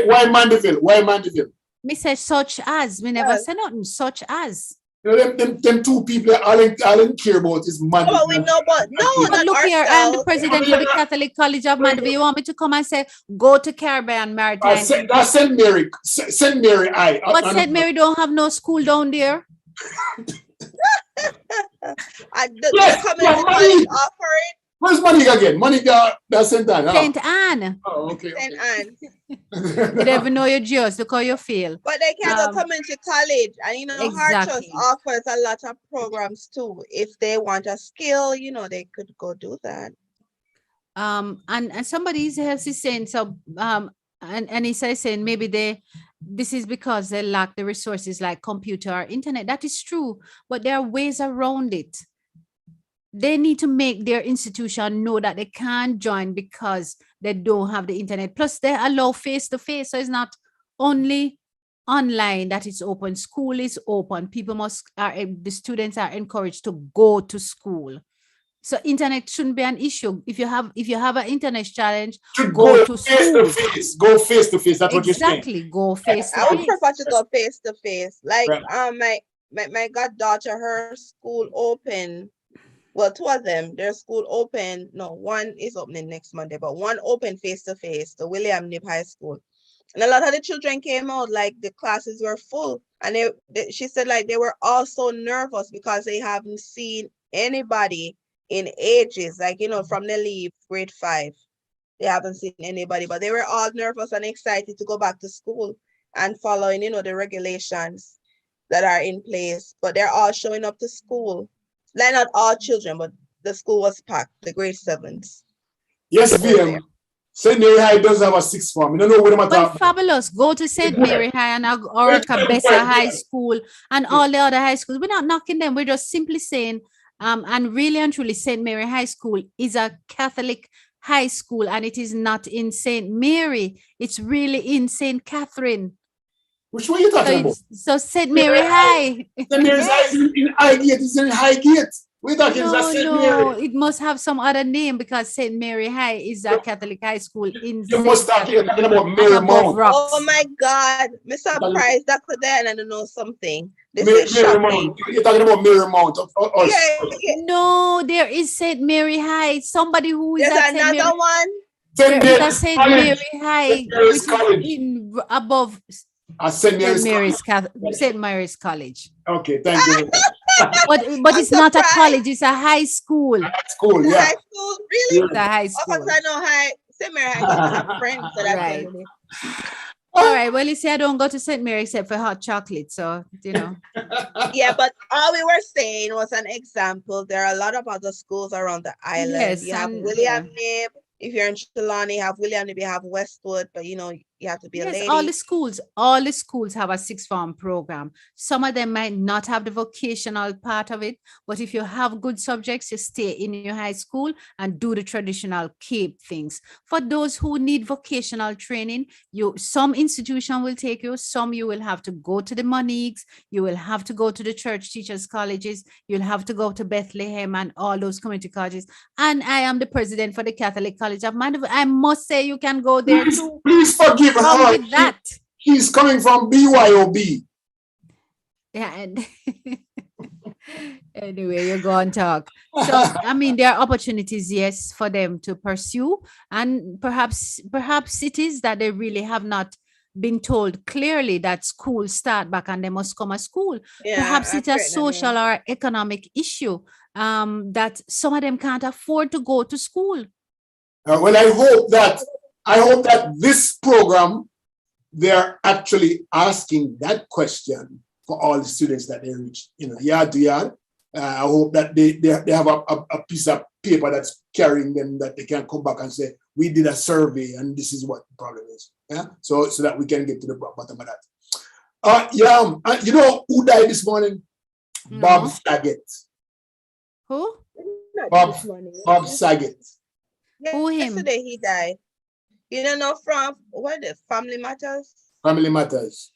Why Mandeville? Why Mandeville? Me say such as, me never say nothing, such as. You know, them two people, all I care about is money. Oh, we know, but no, but look here, I'm the president of the Catholic College of Mandeville. You want me to come and say, go to Caribbean Maritime? That's St. Mary. St. Mary, But St. Mary don't have no school down there. Where's Monica again? Monica, that's St. Anne. St. Anne. Oh, okay. St. Anne. You never know your Jews. Look how you feel. But they can go community college, and exactly. Hartrust offers a lot of programs too. If they want a skill, they could go do that. And somebody else is saying so. And he says saying maybe this is because they lack the resources like computer or internet. That is true, but there are ways around it. They need to make their institution know that they can't join because they don't have the internet. Plus, they allow face-to-face. So it's not only online that it's open. School is open. The students are encouraged to go to school. So internet shouldn't be an issue. If you have an internet challenge, go to school. Go face-to-face. That's what you're saying. Exactly. Go face-to-face. I would prefer to go face-to-face. Like my goddaughter, her school open. Well, 2 of them, their school open. No, one is opening next Monday, but one open face-to-face, the William Nip High School. And a lot of the children came out, like the classes were full. And she said like they were all so nervous because they haven't seen anybody in ages, like, from the leave grade 5. They haven't seen anybody, but they were all nervous and excited to go back to school and following, the regulations that are in place. But they're all showing up to school. Like not all children, but the school was packed, the grade 7s. Yes, VM. St. Mary High does have a sixth form. You don't know what I'm talking about. Fabulous. Go to St. Mary High and or Cabeza High School and all the other high schools. We're not knocking them. We're just simply saying, and really and truly, St. Mary High School is a Catholic high school, and it is not in St. Mary. It's really in St. Catherine. Which one are you talking about? So St. Mary High. St. Mary's High in Highgate. It's in Highgate. We're talking about St. Mary. It must have some other name because St. Mary High is a Catholic high school in You must St. talking about Above Marymount. rocks. Oh my God, Mr. Price, Dr. Diana, I know something. This is Marymount. shocking. You're talking about Marymount. Yeah. No, there is St. Mary High. Somebody who is There's at St. another Mary. one. There is a St. Mary High, St. Mary's which College. is in above St. St. Mary's College. Okay, thank you. But it's not a college, it's a high school. School, yeah. High school, really? It's a high Of school. course, I know St. Mary High. I have friends that are Right. telling me. All right. Well, you see, I don't go to St. Mary except for hot chocolate. So, you know. Yeah, but all we were saying was an example. There are a lot of other schools around the island. Yes, You have and- William Nib. If you're in Trelawney, you have William Nib, you have Westwood, but you know, you have to be a Yes, lady. all the schools have a sixth form program. Some of them might not have the vocational part of it, but if you have good subjects, you stay in your high school and do the traditional CAPE things. For those who need vocational training, some institution will take you, some you will have to go to the Moniques, you will have to go to the church teachers colleges, you'll have to go to Bethlehem and all those community colleges. And I am the president for the Catholic College of Mandeville. I must say you can go there too. Please forgive Come her. with that. He's coming from BYOB. Yeah. And anyway, you go and talk. So, I mean, there are opportunities, yes, for them to pursue. And perhaps it is that they really have not been told clearly that school start back and they must come to school. Yeah, Perhaps it's a apparently. social or economic issue that some of them can't afford to go to school. Well, I hope that this program, they're actually asking that question for all the students that they reach, yard to yard. I hope that they have a piece of paper that's carrying them that they can come back and say, we did a survey and this is what the problem is. Yeah, so that we can get to the bottom of that. You know who died this morning? No. Bob Saget. Who? Bob Saget. Who him? Yesterday he died. You don't know from what the Family Matters? Family Matters.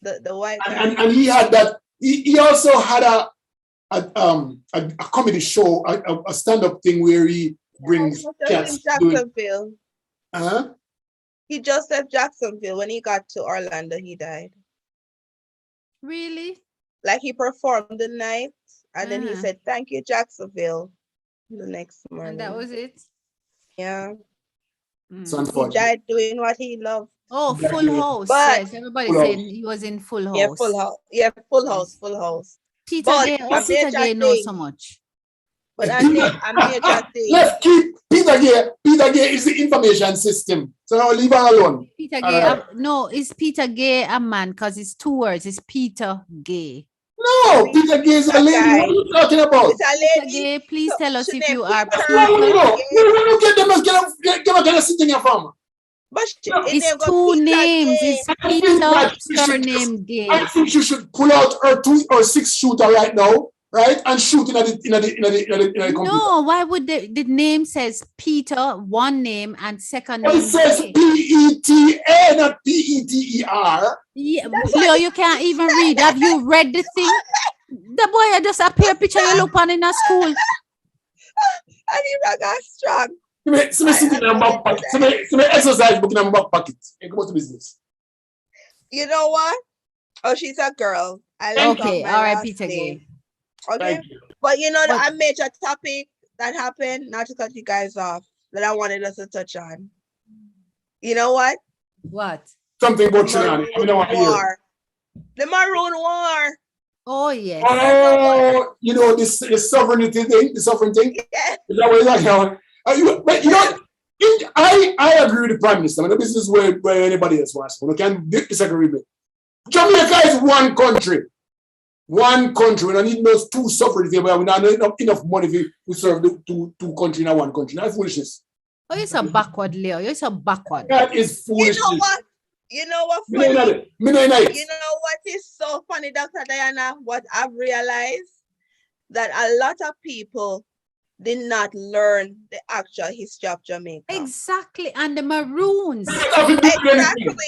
The white guy. And he had that. He also had a comedy show, a stand-up thing where he brings cats. In Jacksonville. Uh-huh. He just left Jacksonville. When he got to Orlando, he died. Really? Like he performed the night and then he Ah. said, "Thank you, Jacksonville," the next morning. And that was it? Yeah. Mm. So He unfortunate. died doing what he loved. Oh, Exactly. Full House. But- Yes, everybody Full said House. he was in Full House. Yeah, Full House. Yeah, Full House, Full House. Peter But Gay, a Peter major Gay knows thing. so much. But I major thing. Let's keep Peter Gay. Peter Gay is the information system. So now leave her alone. Peter All Gay, right. no, is Peter Gay a man? Because it's 2 words. It's Peter Gay. No, Peter Gay is a That lady. guy. What are you talking about? It's a Peter lady. Gay, please So, tell us she if you named are Peter. No, no, Peter. no. We get them. Get a kind of sitting here from. But It's 2 names. It's Peter, surname Gay. I think you should pull out her 2 or 6 shooter right now, right, and shoot in the computer. No, why would the name says Peter, one name, and second name? It says Gay. PETA, not PETER. Yeah, Leo, you can't even read. Have you read the thing? The boy just appear picture you look on in a school. And he got strong. Some sitting in my back pocket. Some exercise book in my back pocket. Hey, come on to business. You know what? Oh, she's a girl. I left off Okay, my all right, last Peter name. Gay. Okay. Thank you. But you know, But- a major topic that happened, not to cut you guys off, that I wanted us to touch on. You know what? What? Something about Trinidad. I don't want to hear. War. The Maroon War. Oh, yes. Oh, you know this sovereignty thing, the sovereign thing. Yeah. Is that what you're talking about? But you know, I agree with the Prime Minister. I mean, this is where anybody else wants. We can disagree with it. Jamaica is one country. One country. We don't need those 2 sovereignty. We don't have enough money to serve the two countries in one country. That's foolishness. Oh, you're so backward, Leo. You're so backward. That is You foolishness. know what? You know what? Me know Funny? that. Me know that. You know what is so funny, Dr. Diana? What I've realized that a lot of people did not learn the actual history of Jamaica. Exactly. And the Maroons. Nothing to do with anything. Exactly.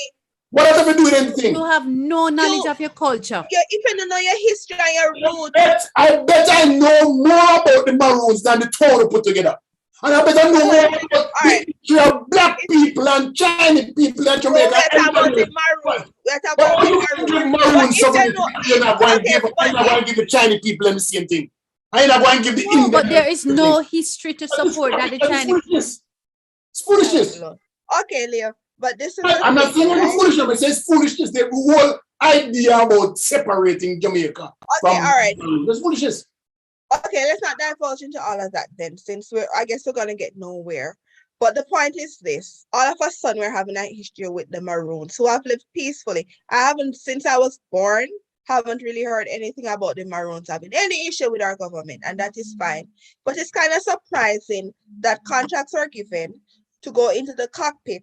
What does it do with anything? You have no knowledge of your culture. If you don't know your history and your roots, I bet I know more about the Maroons than the two of put together. And I bet I know more about the history of black people and Chinese people in Jamaica. we're talking about the Maroons. We're talking But about when you the give Maroons. Maroons But something, if you know- you're not going to okay, give, you're not going to give the Chinese people the same thing. I'm not going to give the No, Indian but there is the no same history to thing. support that the It's Chinese. foolishness. It's foolishness. Okay, Leo. But this is I'm not saying it's foolishness, but it's foolishness. The whole idea about separating Jamaica from all right. That's foolishness. Okay, let's not divulge into all of that then, since I guess we're gonna get nowhere. But the point is this: all of a sudden we're having a history with the Maroons who have lived peacefully. I haven't, since I was born, haven't really heard anything about the Maroons having any issue with our government, and that is fine. But it's kind of surprising that contracts were given to go into the cockpit,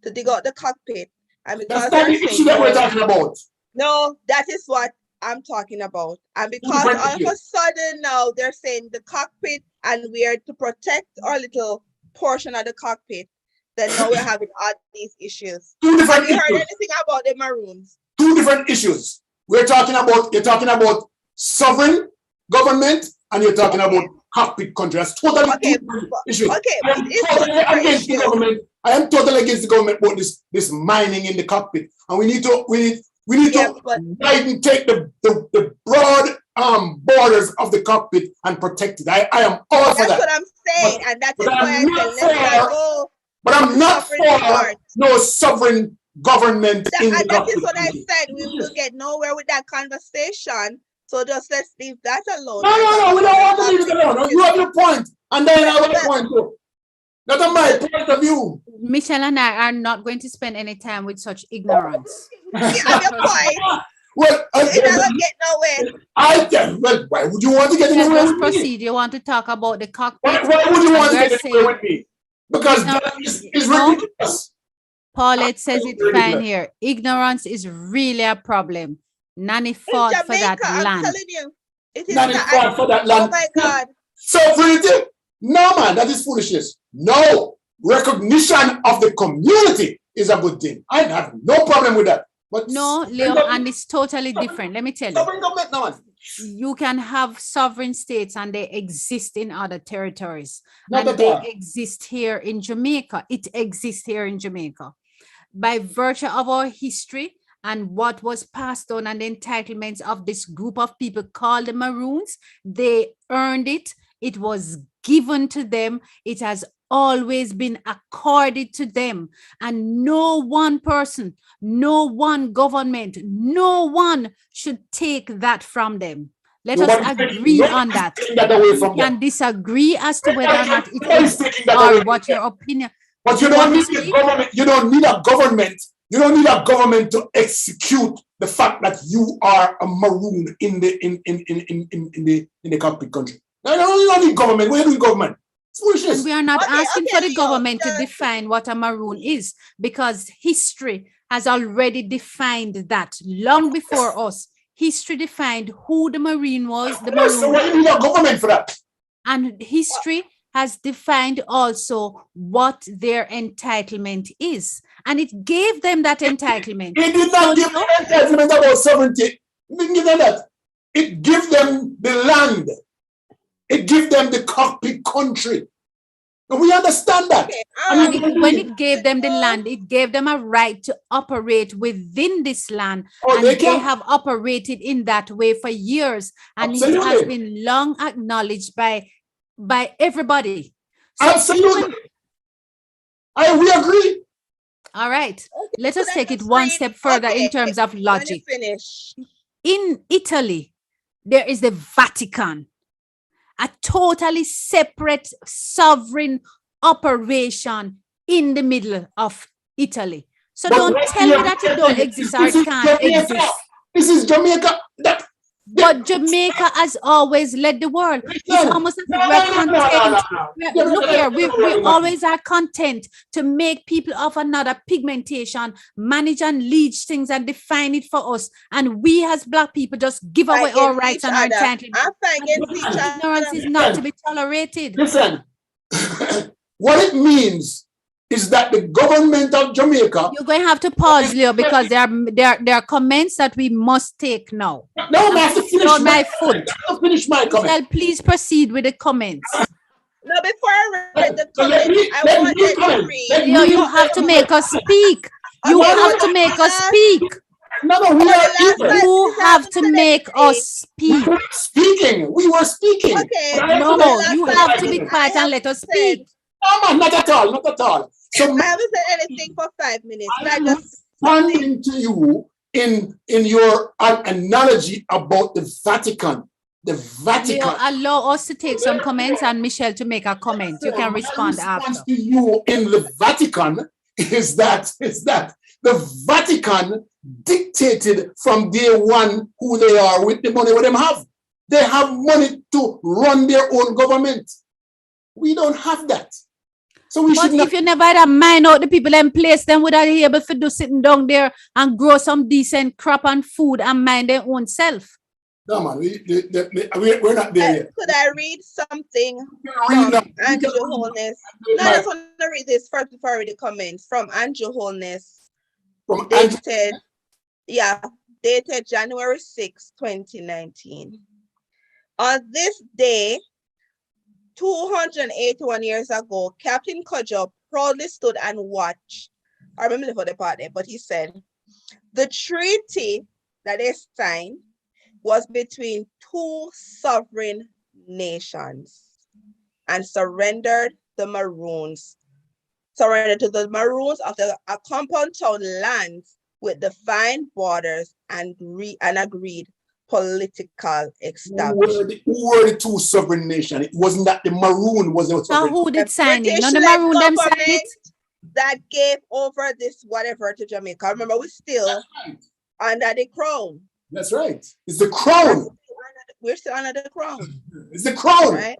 to dig out the cockpit, and because That's not the issue that we're talking about. no, that is what I'm talking about. And because all of a sudden now they're saying the cockpit and we are to protect our little portion of the cockpit, then now we're having all these issues. Two different Have you heard issues. anything about the Maroons? Two different issues. You're talking about sovereign government and you're talking about cockpit country. That's totally two different issues. Okay, I am totally against the government. I am totally against the government about this mining in the cockpit. And we need to take the broad borders of the cockpit and protect it. I am all for that. That's what I'm saying, and that is why I said let's not go. But I'm not for no sovereign government in the That cockpit. is what I said. We will get nowhere with that conversation. So just let's leave that alone. No, we don't want to leave it alone. You have your point, and then I have a point too. That's my point of view. Michelle and I are not going to spend any time with such ignorance. You have your point. Well, It doesn't get nowhere. Well, why would you want to get Let's anywhere just with me? proceed. You want to talk about the cockpit? Why would you want to And get we're anywhere with me? Because No, that is no. ridiculous. Paulette says it's Ridiculous. fine here. Ignorance is really a problem. Nanny In fought for Jamaica, that I'm land. telling you. It is Not in part for that oh land. my God. Sovereignty? No, man, that is foolishness. No. Recognition of the community is a good thing. I have no problem with that. But No, Leo, and it's totally different. Let me tell you. sovereign government, no man. You can have sovereign states and they exist in other territories. Not And at they all. exist here in Jamaica. It exists here in Jamaica. By virtue of our history and what was passed on and the entitlements of this group of people called the Maroons, they earned it. It was given to them. It has always been accorded to them. And no one person, no one government, no one should take that from them. Let us agree on that. We can disagree as to whether or not it is or what your opinion. But you don't need a government. You don't need a government. You don't need a government to execute the fact that you are a maroon in the cockpit country. No, you don't need government. What do you need government? It's foolishness. We are not asking for the Leo, government to define what a maroon is, because history has already defined that long before us. History defined who the marine was, the So maroon, why do you need a government for that? and history has defined also what their entitlement is, and it gave them that entitlement. It did not give them entitlement about sovereignty. It didn't give them that. It gave them the land. It gave them the cockpit country. And we understand that. Okay, And when it gave them the land, it gave them a right to operate within this land. Oh, And they they can. have operated in that way for years. And it has Absolutely. been long acknowledged by everybody. So Absolutely. We agree. all right, let us so take let's it one read- step further okay, in terms of Let me logic. finish. In Italy, there is the Vatican, a totally separate sovereign operation in the middle of Italy. So But don't what tell we me are that it don't saying, exist or this it is can't Jamaica. exist. This is Jamaica. But Jamaica has always led the world. It's almost as if we're content. Look here, we always are content to make people of another pigmentation manage and lead things and define it for us. And we as Black people just give away Fight our against rights each and our other. entitlement. I'm fighting against each Ignorance other. is not to be tolerated. Listen, what it means is that the government of Jamaica. You're going to have to pause, Leo, because there are comments that we must take now. No, I have to finish On my foot. I have to finish my comment. Michelle, please proceed with the comments. No, before I read the So let comment, me- I let me wanted to comment. read. Let Leo, me- you have to make us speak. You Okay, have to make us speak. No, we For the are last here. 5 You minutes, I have haven't to said make anything. us speak. Speaking. We were speaking. Okay. But I have to No, let- you Last have five to be minutes, quiet I and let us haven't said- speak. No, man, not at all, not at all. So I haven't said anything for 5 minutes. But I I'm just responding to you in your analogy about the Vatican. The Vatican. Leo, allow us to take some comments and Michelle to make a comment. You can My respond response after. to you in the Vatican is that the Vatican dictated from day one who they are with the money what them have. They have money to run their own government. We don't have that. So we But should not. if you never had a mind out the people in place, then would I be able to do sitting down there and grow some decent crop and food and mind their own self? No, man, we're not there yet. could I read something Read from now. Andrew Holness? No, I just want to read this first before I read the comments from Andrew Holness. From Andrew- Dated January 6, 2019. On this day, 281 years ago, Captain Cudjoe proudly stood and watched. I remember for the part there, but he said, the treaty that they signed was between two sovereign nations and surrendered to the Maroons of the compound town lands with defined borders and agreed political establishment. Who were the two sovereign nations? It wasn't that the Maroon was the So sovereign. who did sign it? British None of the Maroon them signed government it? that gave over this whatever to Jamaica. Remember, we're still under the crown. That's right. It's the crown. We're still under the crown. It's the crown. Right?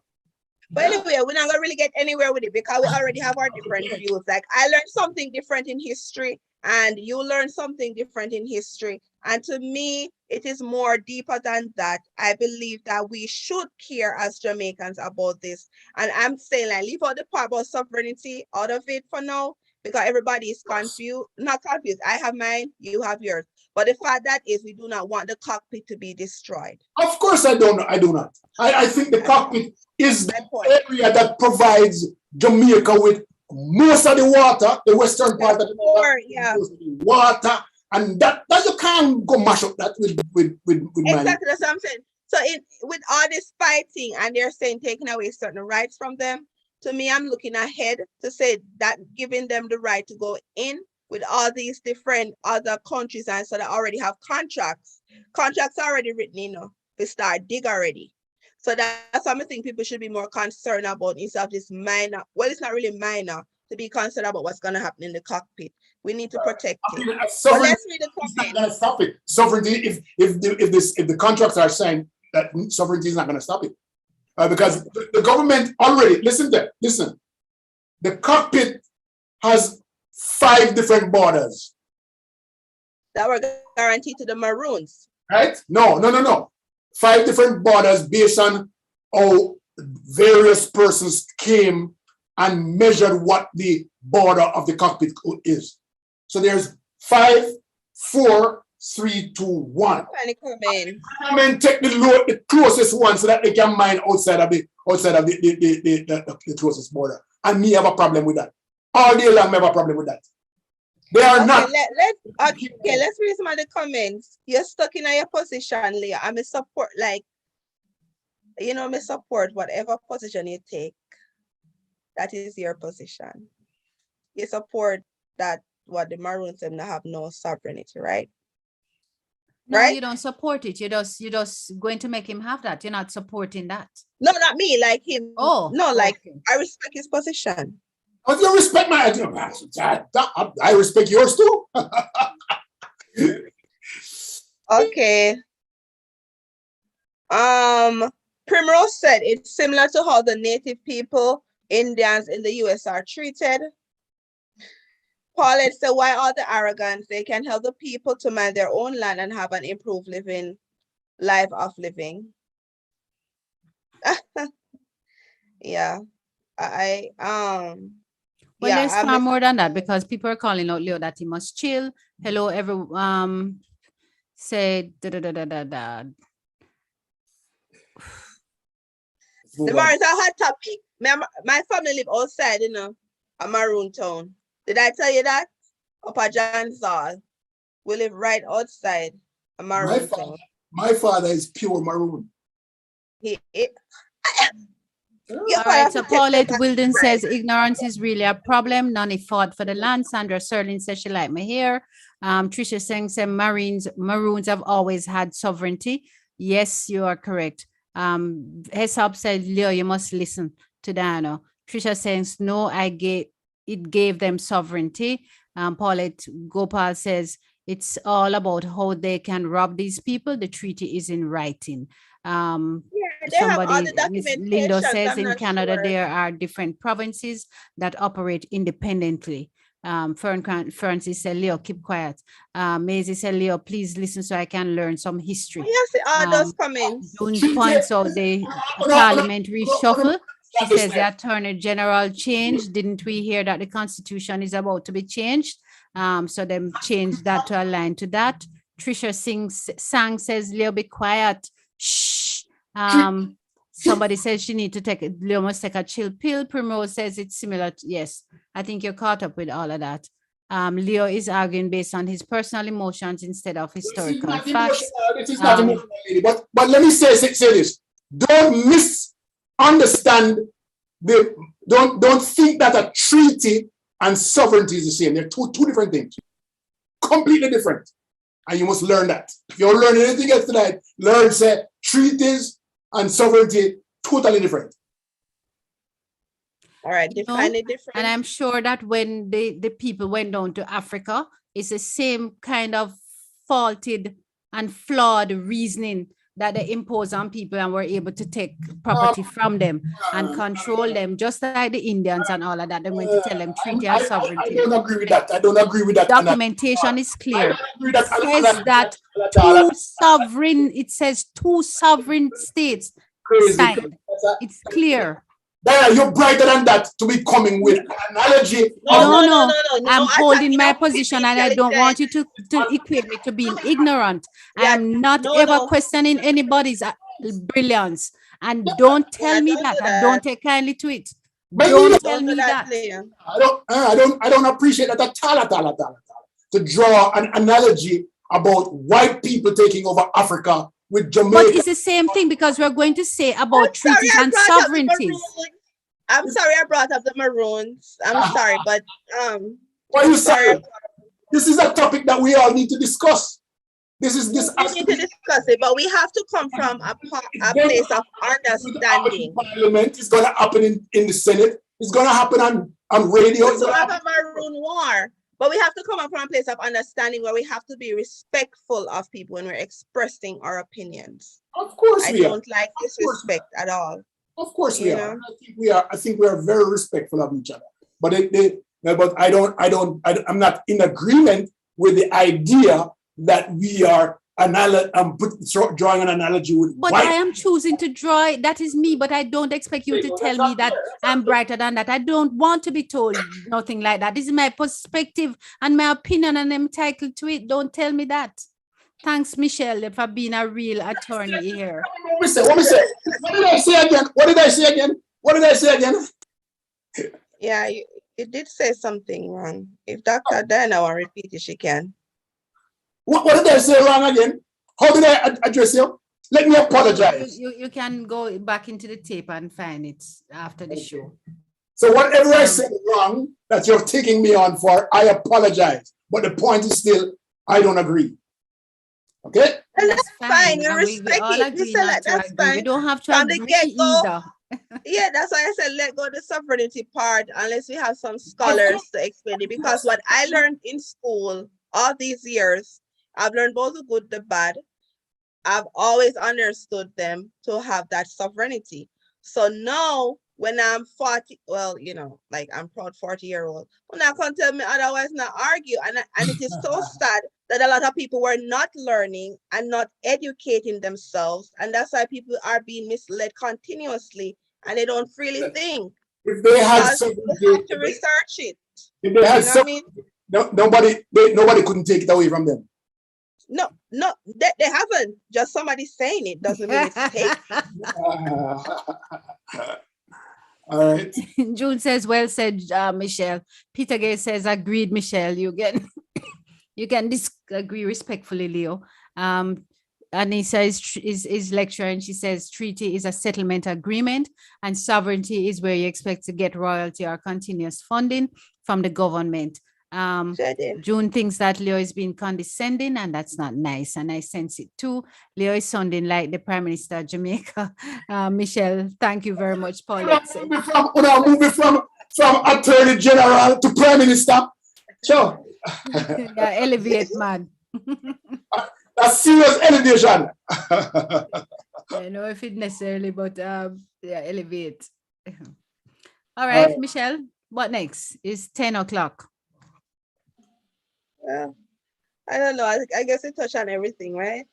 But anyway, we're not gonna really get anywhere with it because we already have our different views. Like I learned something different in history, and you learned something different in history. And to me, it is more deeper than that. I believe that we should care as Jamaicans about this. And I'm saying, like, leave out the part about sovereignty out of it for now, because everybody is confused. Not confused. I have mine, you have yours. But the fact that is, we do not want the cockpit to be destroyed. Of course, I don't. I do not. I think the cockpit is the area that provides Jamaica with most of the water, the western part of the water, and that you can't go mash up that with exactly, that's what I'm saying. So with all this fighting and they're saying taking away certain rights from them, to me, I'm looking ahead to say that giving them the right to go in with all these different other countries, and so they already have contracts already written, we start dig already. So that's something I think people should be more concerned about instead of this minor. Well, it's not really minor to be concerned about what's going to happen in the cockpit. We need to protect it. But let's read the comment. Not going to stop it. Sovereignty, if the contracts are signed, that sovereignty is not going to stop it, because the government already listen. The cockpit has 5 different borders that were guaranteed to the Maroons. Right? No. 5 different borders based on how various persons came and measured what the border of the cockpit is. So there's 5, 4, 3, 2, 1. And take the closest one so that they can mine outside of the closest border. And me have a problem with that. All day long, I have a problem with that. They are not. Let's read some of the comments. You're stuck in your position, Leah. I'm a support, me support whatever position you take. That is your position. You support that what the Maroons have no sovereignty, right? No, right? You don't support it. You're just going to make him have that. You're not supporting that. No, not me, like him. Oh, no, like okay. I respect his position. Oh, you respect my I respect yours too. Okay. Primrose said it's similar to how the native people, Indians in the US are treated. Paulette said, why all the arrogance? They can help the people to mind their own land and have an improved life of living. Yeah. Well, Yeah, there's I far miss. more than that because people are calling out Leo that he must chill. Hello, everyone. Say da da da da da da. Let's The move on. marriage a hot topic. My family live outside, a Maroon town. Did I tell you that? Upper Jansall. We live right outside a My Maroon father, town. my father is pure maroon. Your All father right, have so to take Paulette that Wilden right. says ignorance is really a problem. None fought for the land. Sandra Serling says she like my hair. Trisha Singh said Maroons have always had sovereignty. Yes, you are correct. Hesab said, Leo, you must listen to Dano. Trisha says, no, it gave them sovereignty. Paulette Gopal says, it's all about how they can rob these people. The treaty is in writing. Yeah, they have all the Miss Lindo documentations. says I'm in not Canada, sure. there are different provinces that operate independently. Francis said, Leo, keep quiet. Maisie said, Leo, please listen so I can learn some history. You see all those comments. June points out the parliamentary shuffle. She says the Attorney General changed. Didn't we hear that the Constitution is about to be changed? So them changed that to align to that. Trisha Sang says, Leo, be quiet. Shh. Somebody says she need to Leo must take a chill pill. Primrose says it's similar. Yes, I think you're caught up with all of that. Leo is arguing based on his personal emotions instead of historical facts. This is not emotional, lady. But let me say this. Don't misunderstand don't think that a treaty and sovereignty is the same. They're two different things. Completely different. And you must learn that. If you don't learn anything else tonight, learn say treaties and sovereignty totally different. All right, define the difference. And I'm sure that when the people went down to Africa, it's the same kind of faulted and flawed reasoning that they impose on people and were able to take property from them and control them, just like the Indians and all of that. They're going to tell them treaty and sovereignty. I don't agree with that. I don't agree with that. Documentation is clear. It says that it says two sovereign states signed. It's clear. Diana, you're brighter than that to be coming with an analogy. No. I'm holding my position and I don't want you to equate me to being ignorant. I am not ever questioning anybody's brilliance. And don't tell me that. And don't take kindly to it. Don't tell me that. I don't appreciate that at all. To draw an analogy about white people taking over Africa with Jamaica. But it's the same thing because we're going to say about treaties and sovereignties. I'm sorry I brought up the Maroons. I'm sorry, but why are you sorry? This is a topic that we all need to discuss. We need to discuss it, but we have to come from a place of understanding. Parliament is going to happen in the Senate. It's going to happen on radio. It's going to have a Maroon war. But we have to come up from a place of understanding where we have to be respectful of people when we're expressing our opinions. Of course we are. I don't like disrespect at all. Of course we are. I think we are very respectful of each other. But I'm not in agreement with the idea that we are drawing an analogy with. But I am choosing to draw it. That is me, but I don't expect you to tell me that I'm brighter than that. I don't want to be told nothing like that. This is my perspective and my opinion, and I'm entitled to it. Don't tell me that. Thanks, Michelle, for being a real attorney here. What me say? What did I say again? Yeah, you did say something wrong. If Dr. Diana will repeat it, she can. What did I say wrong again? How did I address you? Let me apologize. You can go back into the tape and find it after the show. So whatever I said wrong that you're taking me on for, I apologize. But the point is still, I don't agree. Okay? And that's fine. You respect it. That's fine. We don't have to agree either. Yeah, that's why I said let go of the sovereignty part unless we have some scholars to explain it. Because what I learned in school all these years, I've learned both the good, the bad. I've always understood them to have that sovereignty. So now when I'm 40, well, like I'm proud 40-year-old, when I can't tell me otherwise, not argue. And it is so sad that a lot of people were not learning and not educating themselves. And that's why people are being misled continuously and they don't really think. If they had Because you have to research it. if they had You know what I mean? nobody couldn't take it away from them. No, they haven't. Just somebody saying it doesn't mean it's fake. All right. June says, well said, Michelle. Peter Gay says, agreed, Michelle. You can you can disagree respectfully, Leo. Anissa is lecturer, and she says treaty is a settlement agreement, and sovereignty is where you expect to get royalty or continuous funding from the government. June thinks that Leo is being condescending, and that's not nice, and I sense it too. Leo is sounding like the Prime Minister of Jamaica. Michelle, thank you very much, Paulette. Moving from Attorney General to Prime Minister. Sure. Yeah, elevate, man. That's serious elevation. I know if it necessarily, but yeah, elevate. All right, Michelle, what next? It's 10 o'clock. Well, I don't know. I guess it touched on everything, right?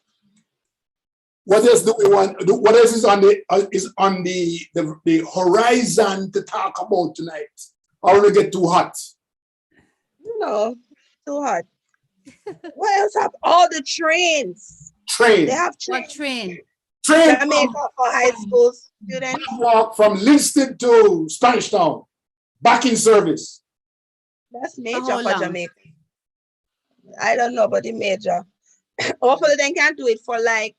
What else do we want? What else is on the horizon to talk about tonight? Or will we get too hot? No, too hot. What else have all the trains? Train. They have What train? Train. Jamaica for high school students. Walk from Linstead to Spanish Town. Back in service. That's major how for long? Jamaica. I don't know, but the major. Hopefully they can do it for like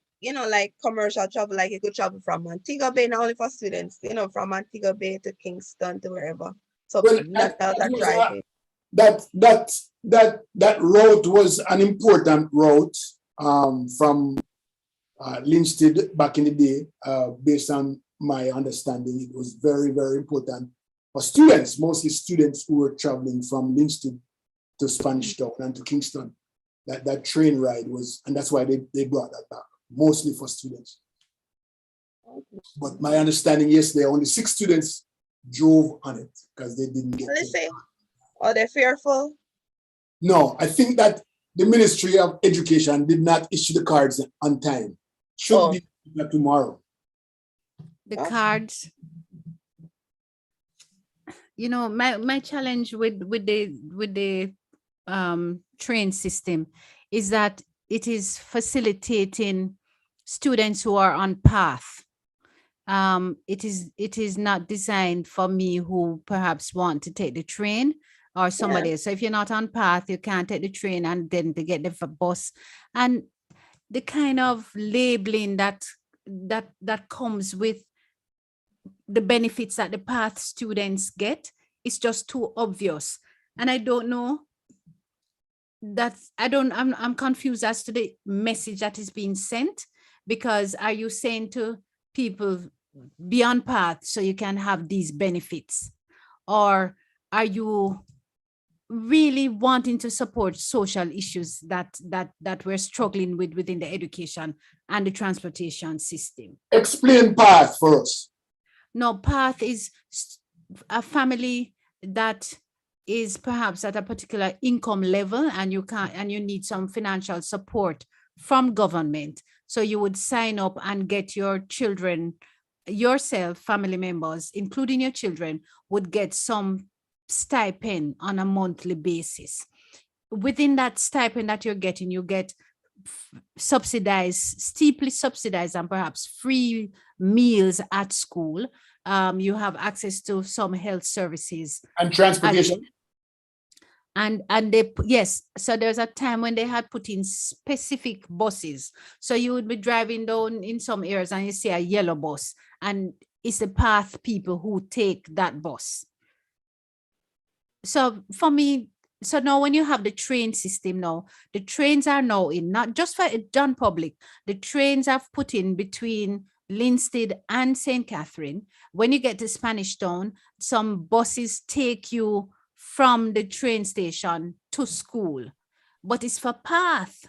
commercial travel, like you could travel from Montego Bay, not only for students, from Montego Bay to Kingston to wherever. So not out of driving. That route was an important route from Linstead back in the day. Based on my understanding, it was very, very important for students, mostly students who were traveling from Linstead to Spanish Town and to Kingston. That train ride was, and that's why they brought that back, mostly for students. But my understanding yesterday, only 6 students drove on it because they didn't get it. Are they fearful? No, I think that the Ministry of Education did not issue the cards on time. Should be tomorrow. The cards. My challenge with the train system is that it is facilitating students who are on path. It is not designed for me who perhaps want to take the train or somebody else. So if you're not on path, you can't take the train and then to get the bus. And the kind of labeling that comes with the benefits that the path students get is just too obvious. And I don't know I'm confused as to the message that is being sent, because are you saying to people be on path so you can have these benefits, or are you really wanting to support social issues that we're struggling with within the education and the transportation system? Explain path for us. No, path is a family that is perhaps at a particular income level, and you need some financial support from government. So you would sign up and get your children, yourself, family members, including your children, would get some stipend on a monthly basis. Within that stipend that you're getting, you get steeply subsidized and perhaps free meals at school. You have access to some health services and transportation. And so there's a time when they had put in specific buses. So you would be driving down in some areas and you see a yellow bus, and it's the path people who take that bus. So for me, so now when you have the train system now, the trains are now in, not just for John Public, the trains have put in between Linstead and St. Catherine. When you get to Spanish Town, some buses take you from the train station to school, but it's for path.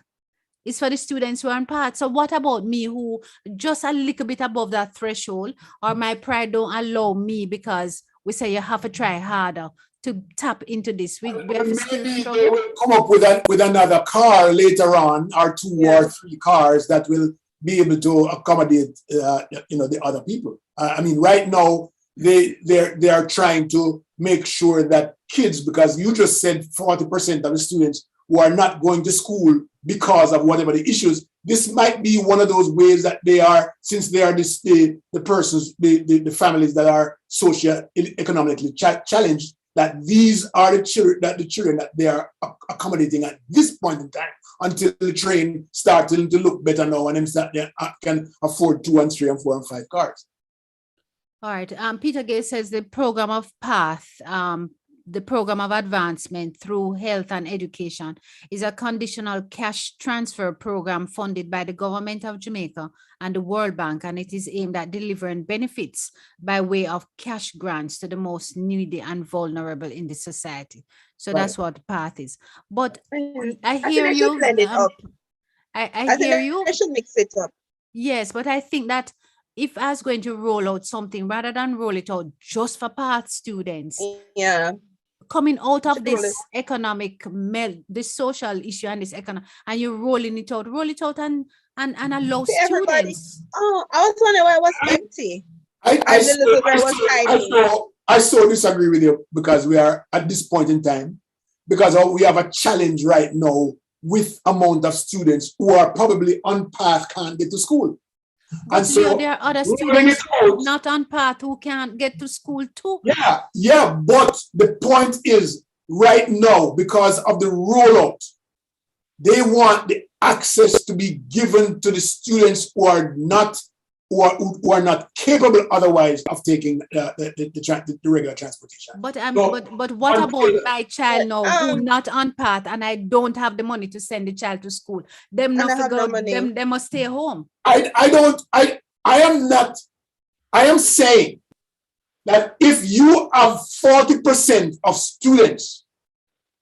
It's for the students who are on path. So what about me who just a little bit above that threshold, or my pride don't allow me because we say you have to try harder to tap into this? We have to still struggle. They will come up with another car later on, or 2 or 3 cars that will be able to accommodate the other people. I mean, right now they are trying to make sure that kids, because you just said 40% of the students who are not going to school because of whatever the issues, this might be one of those ways that they are, since they are the persons, the families that are socio-economically challenged, that these are the children that they are accommodating at this point in time until the train starts to look better now and then they can afford 2 and 3 and 4 and 5 cars. All right. Peter Gay says the program of PATH, the program of advancement through health and education, is a conditional cash transfer program funded by the government of Jamaica and the World Bank, and it is aimed at delivering benefits by way of cash grants to the most needy and vulnerable in the society. So that's what PATH is. But I hear you. I hear you. I should mix it up. Yes, but I think that if I was going to roll out something, rather than roll it out just for PATH students, coming out of this economic this social issue and this economic, and you're rolling it out and allow students. Oh, I was wondering why it was empty. I so disagree with you, because we are at this point in time, because we have a challenge right now with amount of students who are probably on PATH can't get to school. But and so there are other students not on PATH who can't get to school too. Yeah, but the point is, right now, because of the rollout, they want the access to be given to the students who are not capable otherwise of taking the regular transportation. But what about my child now who not on PATH and I don't have the money to send the child to school? Them not to go. Them must stay home. I am saying that if you have 40% of students,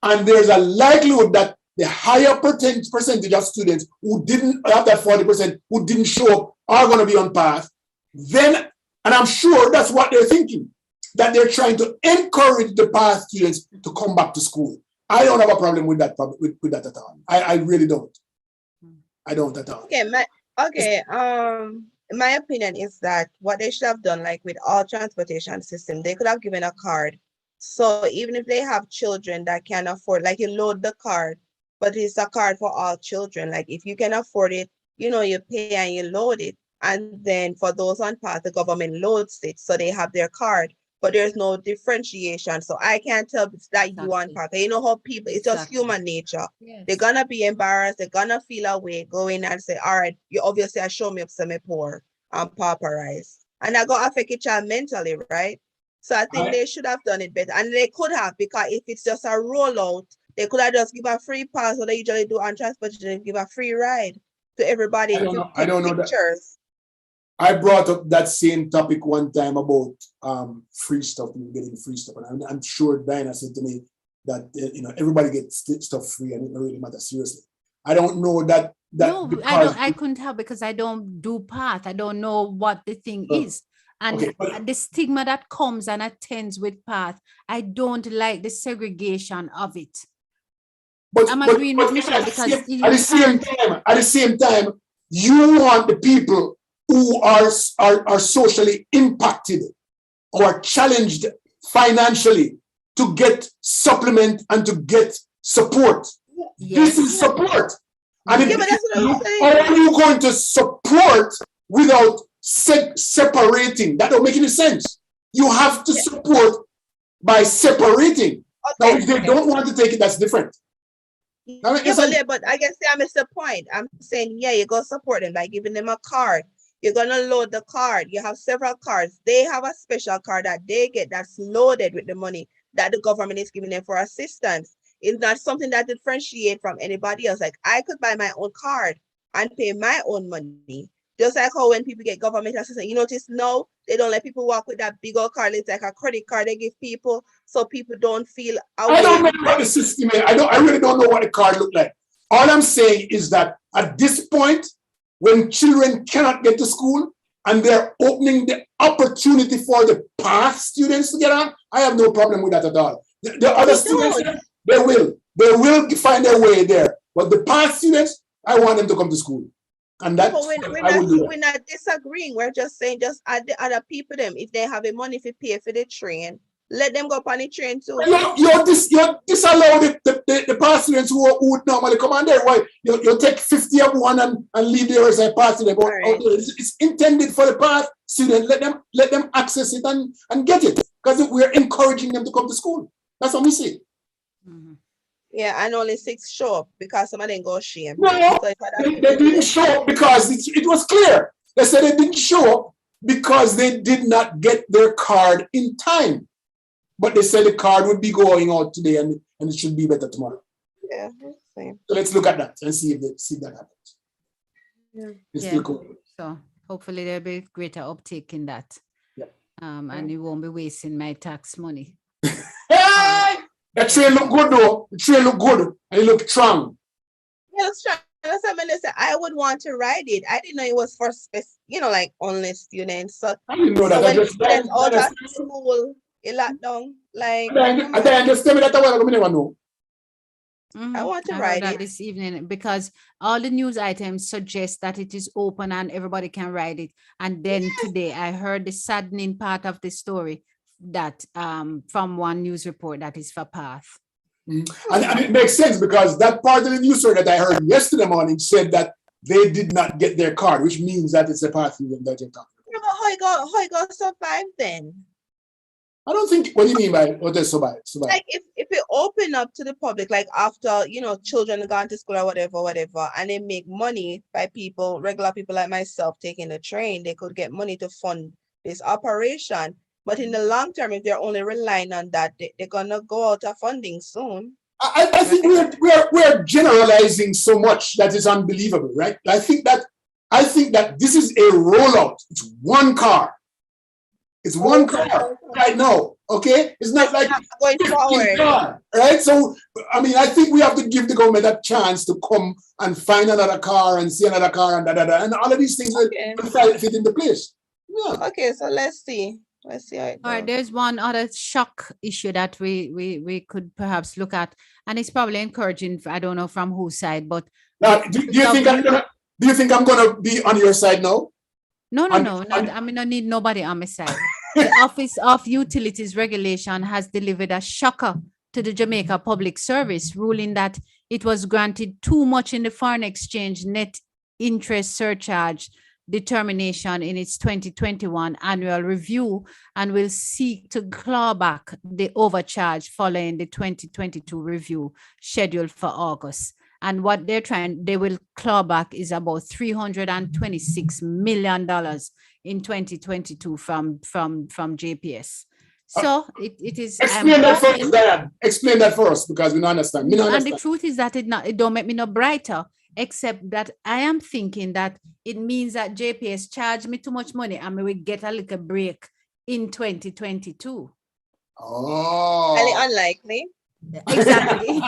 and there's a likelihood that the higher percentage of students who didn't have that 40%, who didn't show up, are going to be on PATH, then, and I'm sure that's what they're thinking, that they're trying to encourage the PATH students to come back to school. I don't have a problem with that with that at all. I really don't. I don't at all. My opinion is that what they should have done, like with all transportation system, they could have given a card. So even if they have children that can afford, like you load the card, but it's a card for all children. Like if you can afford it, you pay and you load it. And then for those on PATH, the government loads it. So they have their card, but there's no differentiation. So I can't tell if it's that you on PATH. You know how people, it's just human nature. Yes. They're going to be embarrassed. They're going to feel away, go in and say, all right, you obviously show me up some poor and pauperized. And that going to affect your child mentally, right? So I think they should have done it better. And they could have, because if it's just a rollout, they could have just give a free pass, what they usually do on transportation, give a free ride to everybody. I don't know that. I brought up that same topic one time about free stuff, getting free stuff. And I'm sure Diana said to me that, everybody gets stuff free and it doesn't really matter seriously. I don't know that. No, I couldn't help because I don't do PATH. I don't know what the thing is. And the stigma that comes and attends with PATH, I don't like the segregation of it. But I'm agreeing with Michelle because at the same time, you want the people who are socially impacted or challenged financially to get supplement and to get support. Yes. This is support. And how are you going to support without separating? That don't make any sense. You have to support by separating. Now, if they don't want to take it, that's different. But I guess I missed the point. I'm saying, you go support them by giving them a card. You're going to load the card. You have several cards. They have a special card that they get that's loaded with the money that the government is giving them for assistance. It's not something that differentiates from anybody else. Like I could buy my own card and pay my own money. Just like how when people get government assistance, you notice now they don't let people walk with that big old card. It's like a credit card they give people, so people don't feel away. I don't know what the system is. I really don't know what the card look like. All I'm saying is that at this point, when children cannot get to school and they're opening the opportunity for the PATH students to get on, I have no problem with that at all. The other students, they will find their way there. But the PATH students, I want them to come to school. And Yeah, that but I would do that. we're not disagreeing. We're just saying just add the other people them. If they have the money to pay for the train, let them go up on the train too. You disallow the past students who would normally come on there. Why you take 50 of one and leave the rest of past students? Right. It's intended for the past students. Let them access it and get it, because we're encouraging them to come to school. That's what we say. Mhm. Yeah, and only 6 show up because some of them go shame. No, So if I they didn't show up because it was clear. They said they didn't show up because they did not get their card in time. But they said the card would be going out today and it should be better tomorrow. Yeah, same. So let's look at that and see if that happens. Yeah. It's Yeah. still cool. So hopefully there'll be greater uptake in that. Yeah. And you won't be wasting my tax money. Hey! That train look good though. The train look good and it look strong. Yeah, that's true. That's what I said. I would want to ride it. I didn't know it was for like only students. So, I didn't know so that. when students out of school, it locked down. Like I just tell me that I never know. I want to heard ride that it. this evening because all the news items suggest that it is open and everybody can ride it. And then today I heard the saddening part of the story that from one news report that is for Path. And it makes sense because that part of the news story that I heard yesterday morning said that they did not get their card, which means that it's a path that you're talking about. Yeah, but how you go survive then? I don't think. What do you mean by what is survive? Like if it open up to the public, like after children gone to school or whatever, and they make money by regular people like myself taking the train, they could get money to fund this operation. But in the long term, if they're only relying on that, they're gonna go out of funding soon. I think we're generalizing so much that is unbelievable, right? I think that this is a rollout. It's one car. It's one car right now. Okay, it's not like going forward, car, right? So I mean, I think we have to give the government a chance to come and find another car and see another car and and all of these things will fit into place. Yeah. Okay, so let's see. Let's see how it goes. All right, there's one other shock issue that we could perhaps look at, and it's probably encouraging. I don't know from whose side, but now, do you think I'm gonna be on your side now? No. I mean, I need nobody on my side. The Office of Utilities Regulation has delivered a shocker to the Jamaica Public Service, ruling that it was granted too much in the foreign exchange net interest surcharge determination in its 2021 annual review and will seek to claw back the overcharge following the 2022 review scheduled for August. And what they will claw back is about $326 million in 2022 from JPS. So it is. Explain that for us, Diane. Explain that for us because we don't understand. And the truth is that it don't make me no brighter, except that I am thinking that it means that JPS charged me too much money and we will get a little break in 2022. Oh. Highly unlikely. Exactly.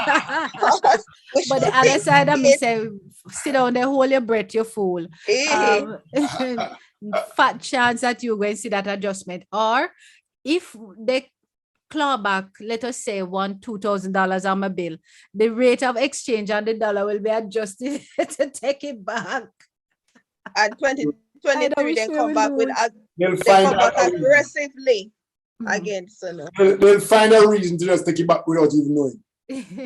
But the other side of me say, sit down there, hold your breath, you fool. Fat chance that you're going to see that adjustment. Or if they claw back, let us say $2,000 on my bill, the rate of exchange on the dollar will be adjusted to take it back. And 2023 then come back with aggressively again. So no. They'll find a reason to just take it back without even knowing.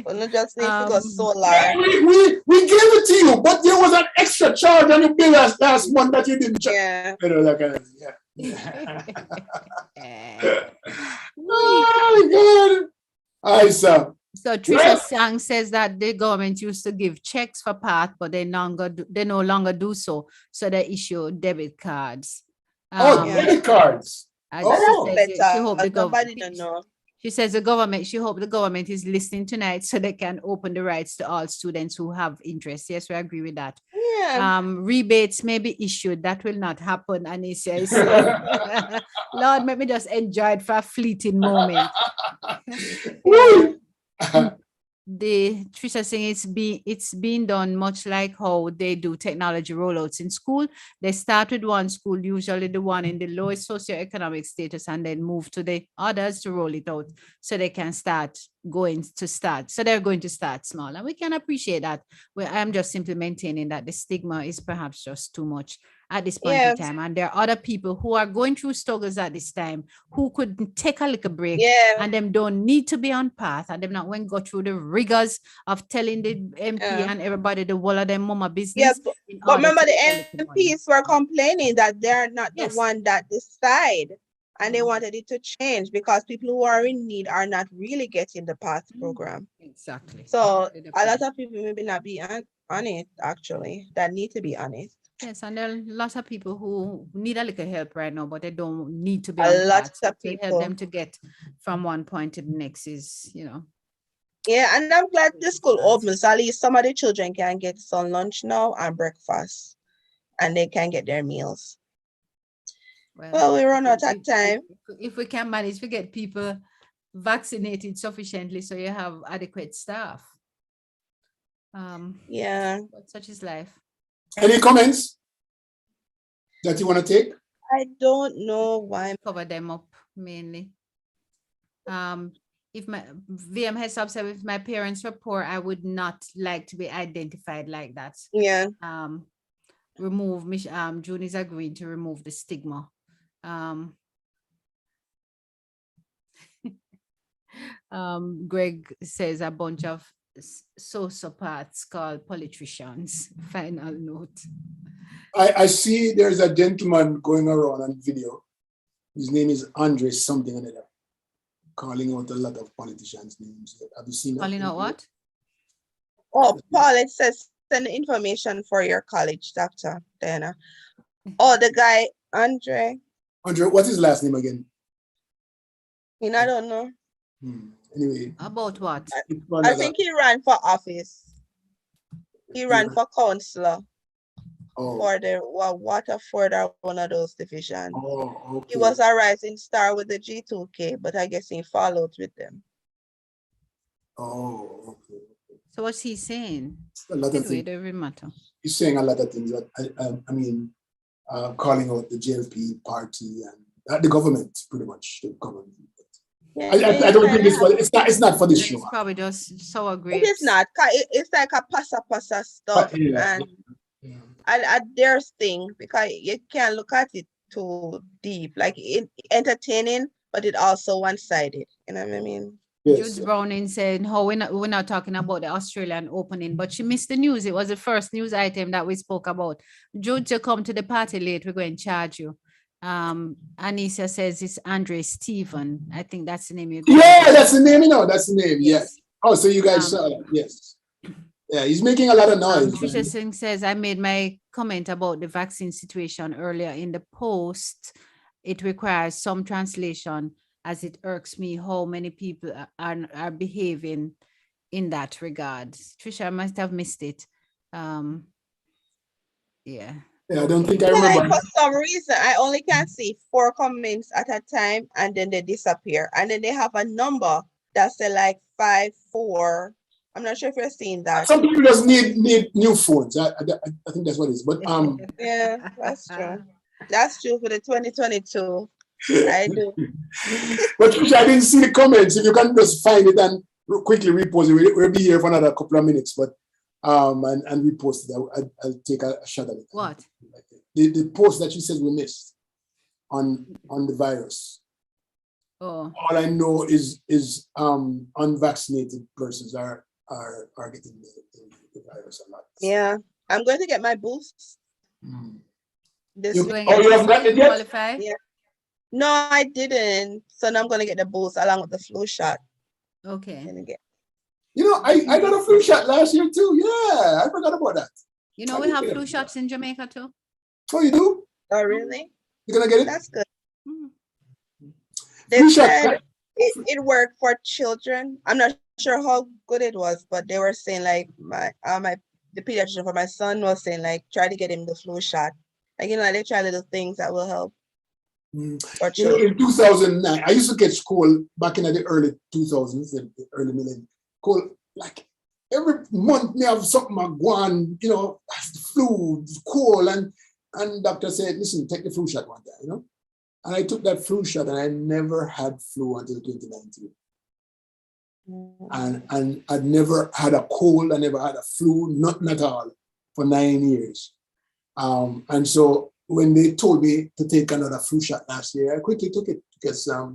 Well, not just need to go solar. We gave it to you, but there was an extra charge on your bill last month that you didn't charge. Yeah. That kind of thing. Oh God. All right, sir. So Trisha Sang says that the government used to give checks for Path, but they no longer do so. So they issue debit cards. Debit cards. She says she hopes the government is listening tonight so they can open the rights to all students who have interest. Yes, we agree with that. Yeah. Rebates may be issued. That will not happen. And he says, Lord, let me just enjoy it for a fleeting moment. The Trisha saying it's being done much like how they do technology rollouts in school. They start with one school, usually the one in the lowest socioeconomic status, and then move to the others to roll it out so they can start going to start. So they're going to start small, and we can appreciate that. I'm just simply maintaining that the stigma is perhaps just too much at this point in time. And there are other people who are going through struggles at this time who could take a little break, and them don't need to be on path, and them not when go through the rigors of telling the MP and everybody the whole of them mama business. But remember the MPs were complaining that they're not the one that decide, and they wanted it to change because people who are in need are not really getting the PATH program. Exactly. So a lot of people maybe not be on it, actually, that need to be on it. Yes, and there are lots of people who need a little help right now, but they don't need to be a on lot path. of people To help them to get from one point to the next is, you know. Yeah, and I'm glad the school opens. At least some of the children can get some lunch now and breakfast, and they can get their meals. Well, we run out of time. If we can manage to get people vaccinated sufficiently so you have adequate staff. Yeah. But such is life. Any comments that you want to take? I don't know why. Cover them up mainly. If my VM has said if my parents were poor, I would not like to be identified like that. Yeah. Remove June is agreeing to remove the stigma. Greg says a bunch of sociopaths called politicians. Final note. I see there's a gentleman going around on video. His name is Andre something or another, calling out a lot of politicians' names. Have you seen that? Calling out what? Oh, Paul, it says send information for your college, Dr. Diana. Oh, the guy, Andre. Andre, what's his last name again? I don't know. Anyway. About what? I think he ran for office. He ran for councillor for the Waterford or one of those divisions. Okay. He was a rising star with the G2K, but I guess he followed with them. Okay. So what's he saying? A lot of things. It doesn't matter. He's saying a lot of things, but I mean, calling out the JLP party and the government pretty much. The government. Yeah, I don't think it's not for this show. It's probably just sour grapes. It is not. It's like a pasa stuff. And there's thing because you can't look at it too deep. Like it entertaining, but it also one-sided. You know what I mean? Yes. Jude Browning said, we're not talking about the Australian opening, but she missed the news. It was the first news item that we spoke about. Jude, you come to the party late, we're going to charge you. Anisha says it's Andre Stephen. I think that's the name. Yeah, that's the name. That's the name. Yes. Oh, so you guys saw that? Yes. Yeah, he's making a lot of noise. Trisha Singh says, I made my comment about the vaccine situation earlier in the post. It requires some translation as it irks me how many people are behaving in that regard. Trisha, I must have missed it. Yeah. Yeah, I don't think I remember. For some reason, I only can see 4 comments at a time, and then they disappear. And then they have a number that's like 5-4. I'm not sure if you're seeing that. Some people just need new phones. I think that's what it is. But yeah, that's true. That's true for the 2022. I do. But I didn't see the comments. If you can just find it and quickly repost it, we'll be here for another couple of minutes. But and repost it. I'll take a shot at it. What? The post that you said we missed on the virus. Oh. All I know is unvaccinated persons are getting the virus a lot. Yeah, I'm going to get my boost. You haven't gotten it yet? Yeah. No, I didn't. So now I'm going to get the boost along with the flu shot. Okay. I got a flu shot last year too. Yeah, I forgot about that. We have flu shots in Jamaica too. Oh, you do? Oh, really? You're going to get it? That's good. They said it worked for children. I'm not sure how good it was, but they were saying like the pediatrician for my son was saying like try to get him the flu shot. Like they try little things that will help. For children. In 2009, I used to get cold back in the early 2000s, the early millennium. Cold like every month me have something I go on, flu, cold, and doctor said, listen, take the flu shot one time, And I took that flu shot and I never had flu until 2019. And I'd never had a cold, I never had a flu, nothing at all for 9 years. And so when they told me to take another flu shot last year, I quickly took it because I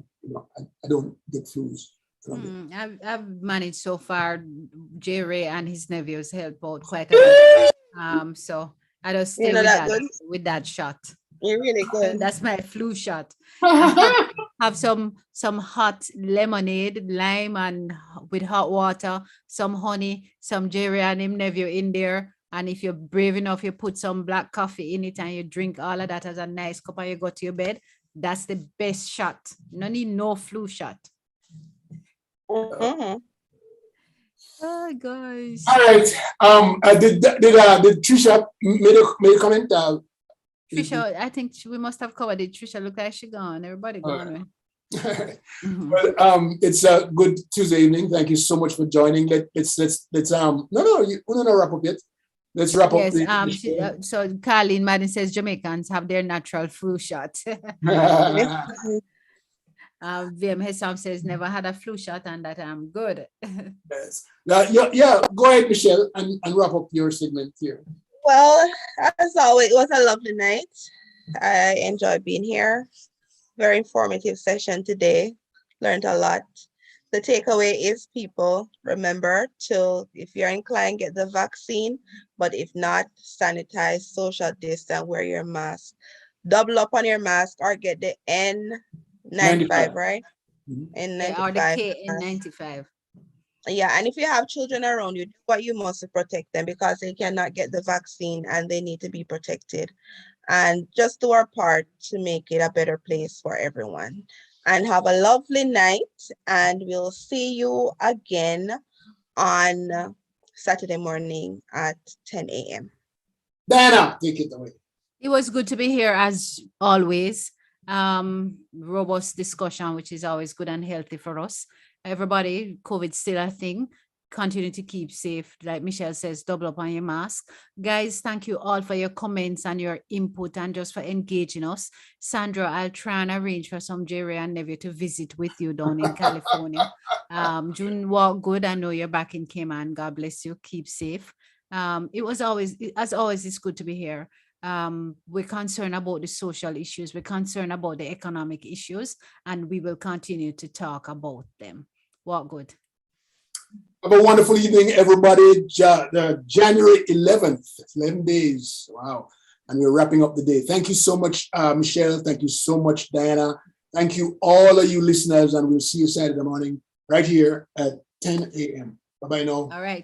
don't get flus. I've managed so far. Jerry and his nephews help out quite a bit. So I just stay with that shot. You're really good. That's my flu shot. Have some hot lemonade, lime, and with hot water, some honey, some Jerry and him nephew in there. And if you're brave enough, you put some black coffee in it and you drink all of that as a nice cup and you go to your bed. That's the best shot. You don't need no flu shot. Mm-hmm. Oh, guys. All right. Did Trisha made a comment? Trisha, I think we must have covered it. Trisha, look like she gone. Everybody gone. Right. Well, it's a good Tuesday evening. Thank you so much for joining. Let's no, we're not wrap up yet. Let's wrap up. Yes. So Carlene Madden says Jamaicans have their natural flu shot. VM Hesam says never had a flu shot and that I'm good. Yes. Yeah. Go ahead, Michelle, and wrap up your segment here. Well, as always, it was a lovely night. I enjoyed being here. Very informative session today. Learned a lot. The takeaway is, people, remember to, if you're inclined, get the vaccine, but if not, sanitize, social distance, wear your mask. Double up on your mask or get the N95, right? N95. Or the KN95. Yeah, and if you have children around you, do what you must to protect them because they cannot get the vaccine and they need to be protected. And just do our part to make it a better place for everyone. And have a lovely night. And we'll see you again on Saturday morning at 10 a.m. Diana, take it away. It was good to be here as always. Robust discussion, which is always good and healthy for us. Everybody, COVID's still a thing. Continue to keep safe. Like Michelle says, double up on your mask. Guys, thank you all for your comments and your input and just for engaging us. Sandra, I'll try and arrange for some Jerry and Neville to visit with you down in California. June, walk good. I know you're back in Cayman. God bless you. Keep safe. It was always, as always, it's good to be here. We're concerned about the social issues. We're concerned about the economic issues, and we will continue to talk about them. Walk good. Have a wonderful evening, everybody. January 11th, 11 days. Wow. And we're wrapping up the day. Thank you so much, Michelle. Thank you so much, Diana. Thank you, all of you listeners. And we'll see you Saturday morning right here at 10 a.m. Bye-bye now. All right.